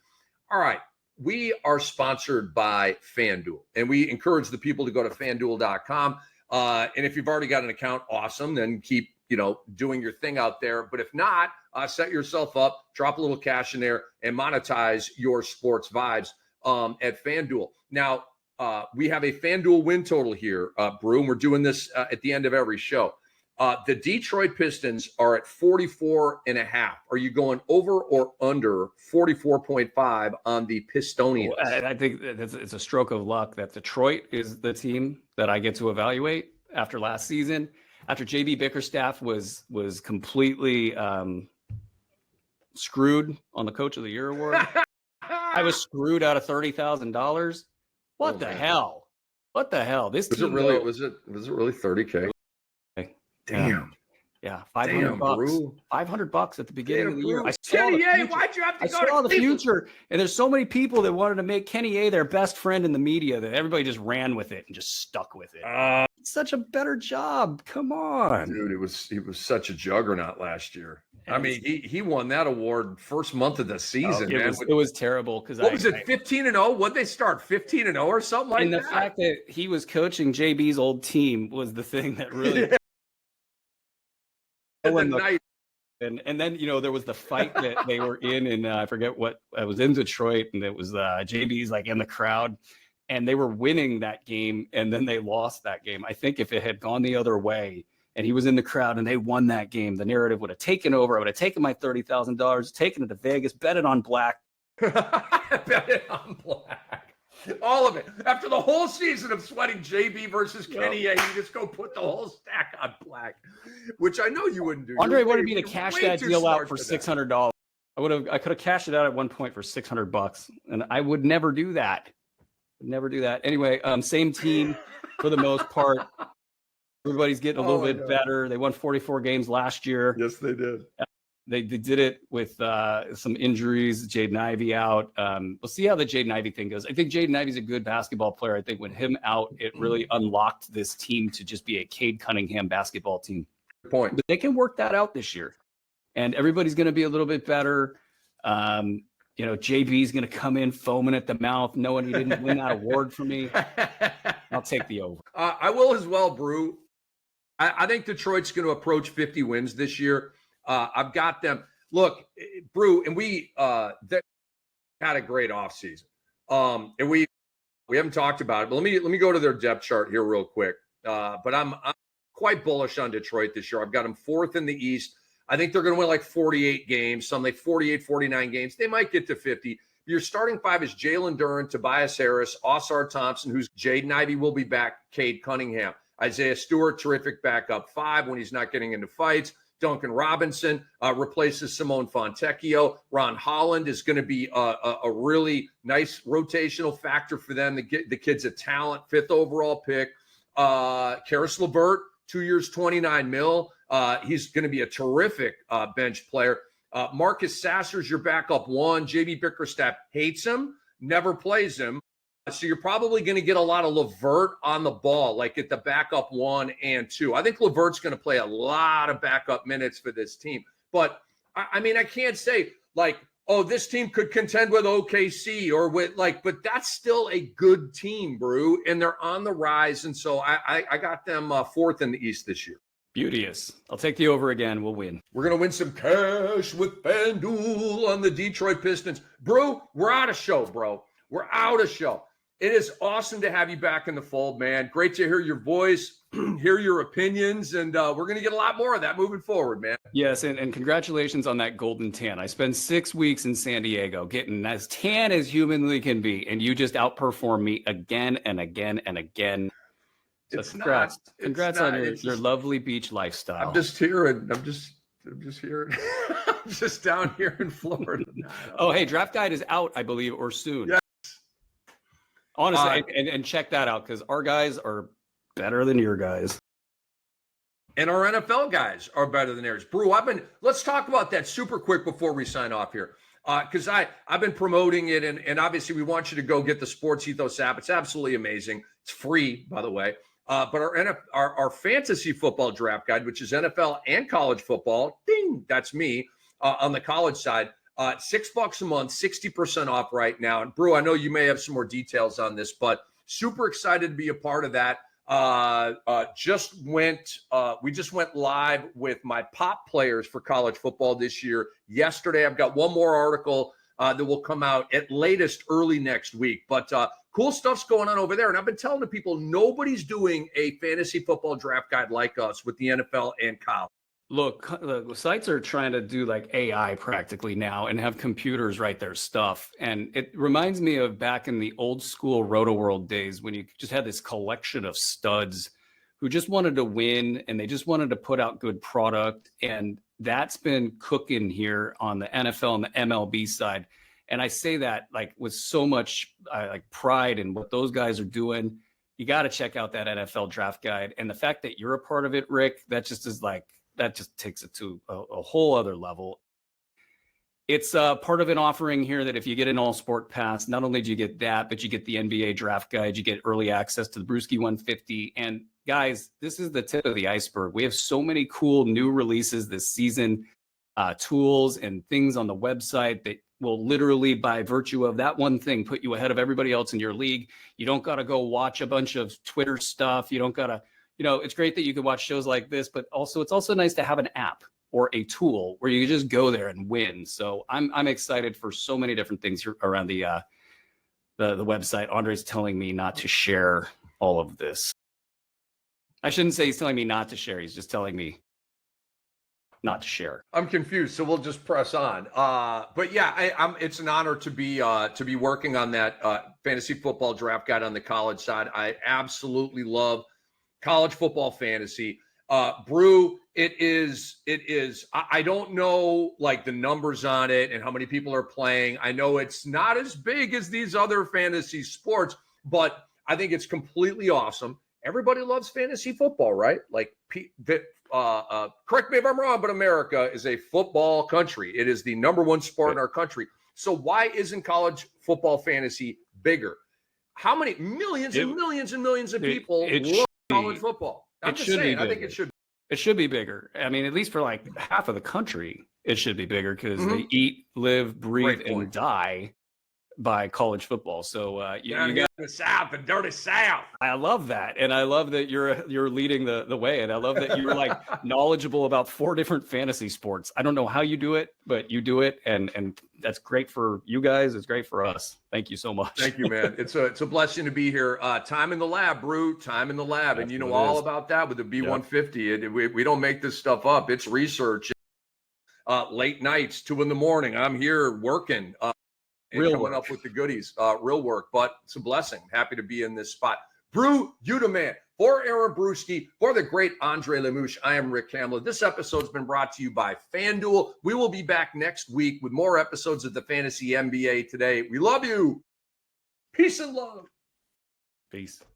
All right. We are sponsored by FanDuel, and we encourage the people to go to FanDuel.com. And if you've already got an account, awesome, then keep, doing your thing out there. But if not, set yourself up, drop a little cash in there, and monetize your sports vibes at FanDuel. Now, we have a FanDuel win total here, Brew, and we're doing this at the end of every show. The Detroit Pistons are at 44.5. Are you going over or under 44.5 on the Pistonians? I think it's a stroke of luck that Detroit is the team that I get to evaluate after last season. After JB Bickerstaff was completely screwed on the Coach of the Year award. I was screwed out of $30,000. What the hell? What the hell? This was team it really was it really $30K? Damn. Yeah, $500. $500 at the beginning of the year. I saw Kenny A, why'd you have to go to the future? And there's so many people that wanted to make Kenny A their best friend in the media that everybody just ran with it and just stuck with it. It's such a better job. Come on. Dude, he was such a juggernaut last year. I mean, he won that award first month of the season. It was terrible because what was it, 15-0? What'd they start? 15-0 or something like that? And the fact that he was coaching JB's old team was the thing that really And then there was the fight that they were in I forget what I was in Detroit, and it was JB's like in the crowd, and they were winning that game, and then they lost that game. I think if it had gone the other way and he was in the crowd and they won that game, the narrative would have taken over. I would have taken my $30,000, taken it to Vegas, bet it on black. Bet it on black. All of it. After the whole season of sweating JB versus Kenny A, you just go put the whole stack on black, which I know you wouldn't do. Andre wanted me to cash that deal out for $600. I could have cashed it out at one point for $600, and I would never do that. Never do that. Anyway, same team for the most part. Everybody's getting a little bit better. They won 44 games last year. Yes, they did. They did it with some injuries, Jaden Ivey out. We'll see how the Jaden Ivey thing goes. I think Jaden Ivey's a good basketball player. I think with him out, it really unlocked this team to just be a Cade Cunningham basketball team. Good point. But they can work that out this year. And everybody's going to be a little bit better. JB's going to come in foaming at the mouth, knowing he didn't win that award for me. I'll take the over. I will as well, Brew. I think Detroit's going to approach 50 wins this year. I've got them. Look, Brew, and we they had a great offseason. And we haven't talked about it, but let me go to their depth chart here real quick. But I'm quite bullish on Detroit this year. I've got them fourth in the East. I think they're going to win like 48 games, some like 48, 49 games. They might get to 50. Your starting five is Jalen Duren, Tobias Harris, Osar Thompson, who's Jaden Ivey will be back, Cade Cunningham. Isaiah Stewart, terrific backup five when he's not getting into fights. Duncan Robinson replaces Simone Fontecchio. Ron Holland is going to be a really nice rotational factor for them. The kid's a talent, fifth overall pick. Karis LeVert, 2 years, $29 million. He's going to be a terrific bench player. Marcus Sasser's your backup one. JB Bickerstaff hates him, never plays him. So you're probably going to get a lot of LeVert on the ball, like at the backup 1 and 2. I think LeVert's going to play a lot of backup minutes for this team. But, I mean, I can't say, like, oh, this team could contend with OKC or with, like, but that's still a good team, Brew, and they're on the rise. And so I got them fourth in the East this year. Beauteous. I'll take the over again. We'll win. We're going to win some cash with FanDuel on the Detroit Pistons. Brew, we're out of show, bro. We're out of show. It is awesome to have you back in the fold, man. Great to hear your voice, hear your opinions, and we're going to get a lot more of that moving forward, man. Yes, and congratulations on that golden tan. I spent 6 weeks in San Diego getting as tan as humanly can be, and you just outperformed me again and again and again. So congrats on your lovely beach lifestyle. I'm just hearing. I'm just hearing. I'm just down here in Florida. Oh, hey, draft guide is out, I believe, or soon. Yeah. Honestly, and check that out because our guys are better than your guys. And our NFL guys are better than theirs. Brew, let's talk about that super quick before we sign off here. because I've been promoting it, and obviously we want you to go get the Sports Ethos app. It's absolutely amazing. It's free, by the way. But our fantasy football draft guide, which is NFL and college football, ding, that's me on the college side. $6 a month, 60% off right now. And Brew, I know you may have some more details on this, but super excited to be a part of that. We just went live with my pop players for college football this year. Yesterday, I've got one more article that will come out at latest early next week. But cool stuff's going on over there. And I've been telling the people, nobody's doing a fantasy football draft guide like us with the NFL and college. Look, the sites are trying to do like AI practically now and have computers write their stuff. And it reminds me of back in the old school Roto World days when you just had this collection of studs who just wanted to win and they just wanted to put out good product. And that's been cooking here on the NFL and the MLB side. And I say that like with so much like pride in what those guys are doing. You got to check out that NFL draft guide. And the fact that you're a part of it, Rick, that just is like, that just takes it to a whole other level. It's part of an offering here that if you get an all sport pass, not only do you get that, but you get the NBA draft guide, you get early access to the Bruski 150. And guys, this is the tip of the iceberg. We have so many cool new releases this season, tools and things on the website that will literally, by virtue of that one thing, put you ahead of everybody else in your league. You don't got to go watch a bunch of Twitter stuff. You don't got to, it's great that you can watch shows like this, but also it's also nice to have an app or a tool where you can just go there and win. So I'm excited for so many different things here around the website. Andre's telling me not to share all of this. I shouldn't say he's telling me not to share. He's just telling me not to share. I'm confused, so we'll just press on. But yeah, it's an honor to be working on that fantasy football draft guide on the college side. I absolutely love college football fantasy. Brew, it is, I don't know like the numbers on it and how many people are playing. I know it's not as big as these other fantasy sports, but I think it's completely awesome. Everybody loves fantasy football, right? Like, correct me if I'm wrong, but America is a football country. It is the number one sport in our country. So why isn't college football fantasy bigger? How many millions and millions and millions of people love college football? I'm just saying, I think it should. It should be bigger. I mean, at least for like half of the country, it should be bigger because they eat, live, breathe, and die by college football. So you got the South, the dirty South. I love that, and I love that you're leading the way, and I love that you're like knowledgeable about 4 different fantasy sports. I don't know how you do it, but you do it, and that's great for you guys. It's great for us. Thank you so much. Thank you, man. It's a blessing to be here. Time in the lab, Brew. Time in the lab, and you know all about that with the B150. We don't make this stuff up. It's research. Late nights, 2 a.m. I'm here working. And coming up with the goodies, real work, but it's a blessing. Happy to be in this spot. Brew, you the man. For Aaron Bruski, for the great Andre Lemouche, I am Rick Kamla. This episode's been brought to you by FanDuel. We will be back next week with more episodes of the Fantasy NBA Today. We love you. Peace and love. Peace.